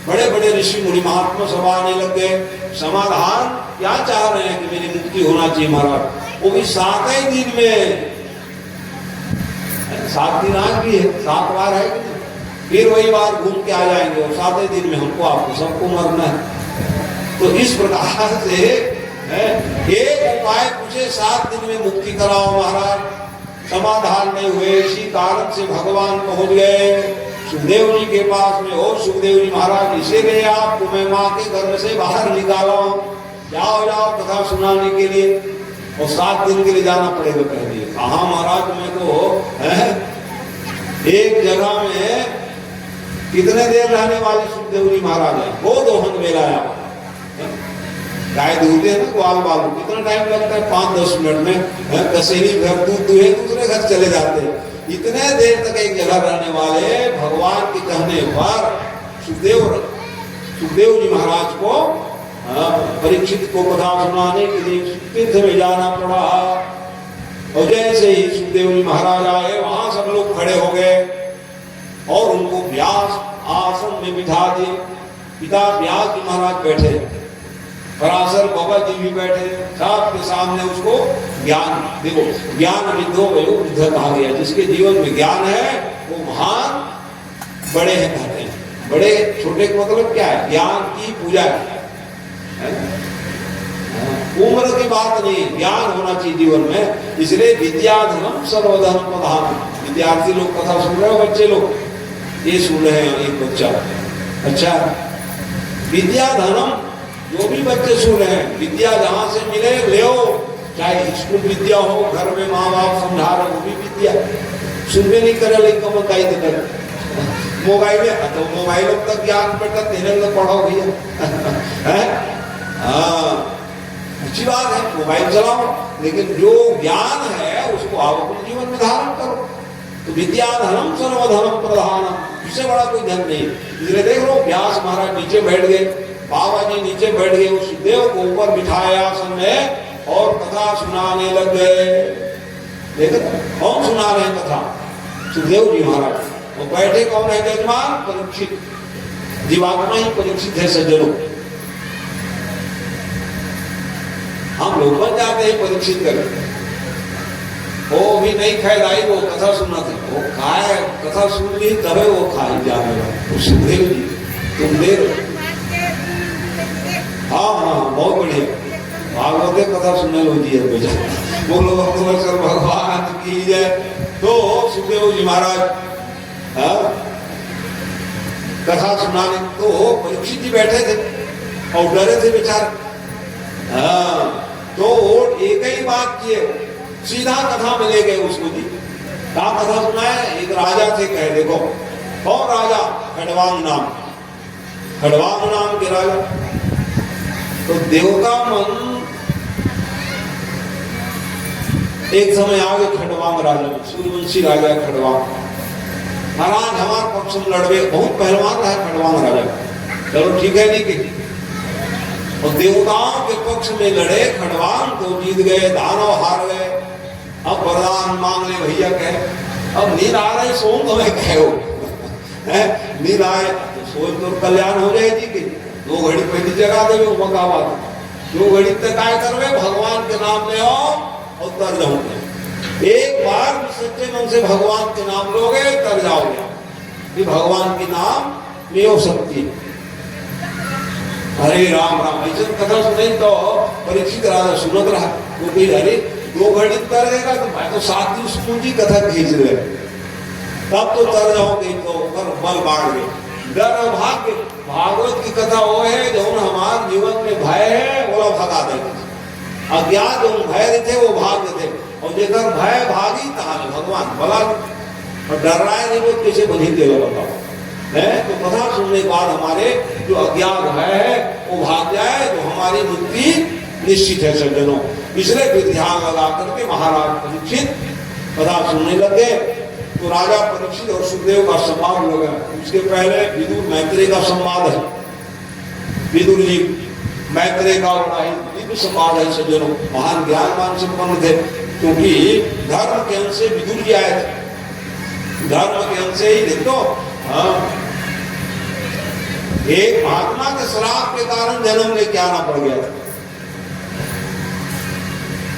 बड़े बड़े ऋषि मुनि महात्मा सब आने लग गए। समाधान क्या चाह रहे हैं कि मेरी मुक्ति होना चाहिए महाराज, वो भी 7 ही दिन में। 7 दिन आज भी है, 7 बार है कि नहीं, फिर वही बार घूम के आ जाएंगे और 7 ही दिन में हमको आपको सबको मरना है। तो इस प्रकार से एक उपाय पूछे, 7 दिन में मुक्ति कराओ महाराज, समाधान नहीं हुए। इसी कारण से भगवान पहुंच गए सुखदेव जी के पास में। और सुखदेव जी महाराज, इसीलिए आपको मैं माँ के घर से बाहर निकाला हूं, जाओ जाओ कथा सुनाने के लिए। और 7 दिन के लिए जाना पड़ेगा कह दिए। कहा महाराज, मैं तो एक जगह में कितने देर रहने वाले सुखदेव जी महाराज है, वो दोहन मेला गाय दूधते हैं ना ग्वाल बालू, कितना टाइम लगता है, 5-10 मिनट में कसेली घर दूध दुहे दूसरे घर चले जाते हैं। इतने देर तक एक जगह रहने वाले भगवान के कहने पर सुखदेव जी महाराज को परीक्षित को कथा सुनाने के लिए तीर्थ में जाना पड़ा। और जैसे ही सुखदेव जी महाराज आए, वहां सब लोग खड़े हो गए और उनको व्यास आसन में बिठा दिए। पिता व्यास जी महाराज बैठे, पराशर बाबा जी भी बैठे, सबके सामने उसको ज्ञान देखो। ज्ञान विद्धो वयो वृद्ध कहा गया, जिसके जीवन में ज्ञान है वो महान बड़े हैं कहते हैं। बड़े छोटे का मतलब क्या है, ज्ञान की पूजा है। उम्र की बात नहीं, ज्ञान होना चाहिए जीवन में। इसलिए विद्याधनम सर्वधनम प्रधान। विद्यार्थी लोग कथा सुन रहे हो, बच्चे लोग ये सुन रहे हैं, एक बच्चा अच्छा विद्याधनम, जो भी बच्चे सुन रहे हैं, विद्या जहां से मिले ले, चाहे स्कूल विद्या हो, घर में माँ बाप समझा रहे, वो भी विद्या। सुनने नहीं करे लेकिन बताई तो करे मोबाइल में, तो मोबाइलों तक ज्ञान बेटा तेरे में पढ़ो भैया अच्छी बात है, मोबाइल चलाओ, लेकिन जो ज्ञान है उसको आप अपने जीवन में धारण करो। तो विद्याधनम सर्वधनम प्रधानम, इससे बड़ा कोई धन नहीं। इसलिए देख लो, व्यास महाराज नीचे बैठ गए, बाबा जी नीचे बैठ गए, उस देव को ऊपर बिठाया आसन में और कथा सुनाने लग गए। देखो कौन सुना रहे हैं कथा, सुखदेव जी महाराज। वो बैठे कौन है यजमान, परीक्षित। जीवात्मा ही परीक्षित है सज्जनों। हम लोग बन जाते हैं परीक्षित करके। वो भी नहीं खाए वो कथा सुनना था, वो खाए कथा सुन ली तबे वो खाई जाने। सुखदेव जी तुम देर, हाँ बहुत बढ़िया भागवत कथा सुनने लो जी है, बोलो भगवान की जय। तो सुखदेव जी महाराज कथा सुनाने, तो परीक्षित जी बैठे थे और डरे थे बेचारे। तो एक ही बात किए, सीधा कथा में ले गए उसको जी। क्या कथा सुनाए, एक राजा थे, कहे देखो कौन राजा, खड़वांग नाम, खड़वांग नाम के राजा। तो देवता मन एक समय आ गए खड़वांग राजा, सूर्यवंशी राजा खड़वांग। महाराज हमारे पक्ष में लड़वे, बहुत पहलवान रहा खड़वांग राजा। चलो ठीक है, नहीं कि और देवताओं के पक्ष में लड़े, खड़वांग तो जीत गए, दानव हार गए। अब वरदान मांग ले भैया, कहे अब नींद आ रही, सोम तो मैं कहो नींद आए तो सोच तो कल्याण हो जाए जी के 2 घड़ी पहले जगा देवे, मका बात 2 घड़ी तक काय करवे, भगवान के नाम ले आओ और तर जाओगे। एक बार सच्चे मन से भगवान के नाम लोगे तर जाओगे। ये भगवान के नाम में हो सकती है। हरे राम राम ऐसे कथा सुने तो परीक्षित राजा सुनत रहा, वो कही अरे 2 घड़ी तर देगा तो मैं तो 7 दिन पूंजी कथा खींच रहे, तब तो तर जाओगे। तो बल बाढ़ गए, डर भाग्य। भागवत की कथा वो है जो हमारे जीवन में भय है वो भगा देगा। अज्ञात जो भय थे वो भाग्य थे, और जेकर भय भागी ताने भगवान भला। और डर रहा है नहीं वो कैसे बधी दे बताओ है। तो कथा सुनने के बाद हमारे जो अज्ञात भय है वो भाग जाए, तो हमारी मुक्ति निश्चित है सज्जनों। इसलिए फिर ध्यान लगा करके महाराज परीक्षित कथा सुनने लगे। तो राजा परीक्षित और सुखदेव का संवाद लगा। उसके पहले विदुर मैत्रेय का संवाद है। विदुर जी मैत्रेय का संवाद है सज्जनों, महान ज्ञानवान संपन्न थे, क्योंकि धर्म के अंश से विदुर जी आए थे, धर्म के अंश से ही देखो। एक महात्मा के श्राप के कारण जन्म लेके आना पड़ गया था।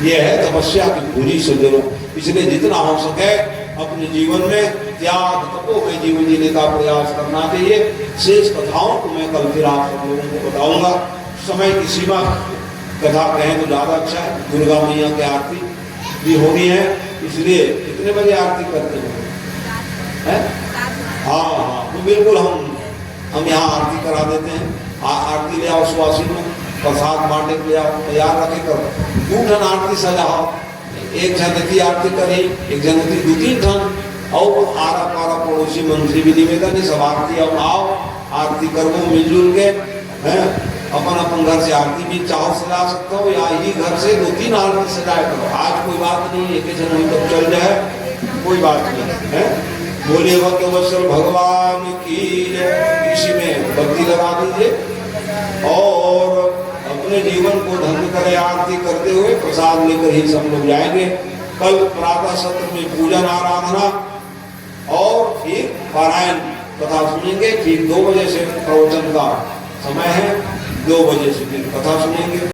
यह है तपस्या की पूरी सज्जनों। इसलिए जितना हो सके अपने जीवन में त्याग तपो में जीवन जीने का प्रयास करना चाहिए। शेष कथाओं को मैं कल फिर आप सब लोगों को बताऊंगा। समय की सीमा, कथा कहें तो ज्यादा अच्छा है। दुर्गा मैया की आरती भी होनी है, इसलिए कितने बजे आरती करते हैं? हाँ हाँ, तो बिल्कुल हम यहाँ आरती करा देते हैं। आरती ले आओ, सुहासिन में प्रसाद बांटे ले आओ, तैयार रखे करो। 2 ठन आरती सजाओ, एक जन की आरती करी, एक जन की 2-3 ठन, और आरा पारा पड़ोसी मंत्री भी निवेदन है, सब आरती अब आओ, आरती करो मिलजुल के। अपन अपन घर से आरती भी चाहो सजा सकते हो, या ही घर से 2-3 आरती सजाए करो। आज कोई बात नहीं, एक जन हुई तो चल जाए, कोई बात नहीं है। बोले भक्त वत्सल भगवान की, इसी में बत्ती लगा दीजिए और अपने जीवन को धन्य करे आरती करते हुए। प्रसाद लेकर ही सब लोग जाएंगे। कल प्रातः सत्र में पूजन आराधना और फिर पारायण कथा सुनेंगे। ठीक 2 बजे से प्रवचन का समय है, 2 बजे से फिर कथा सुनेंगे।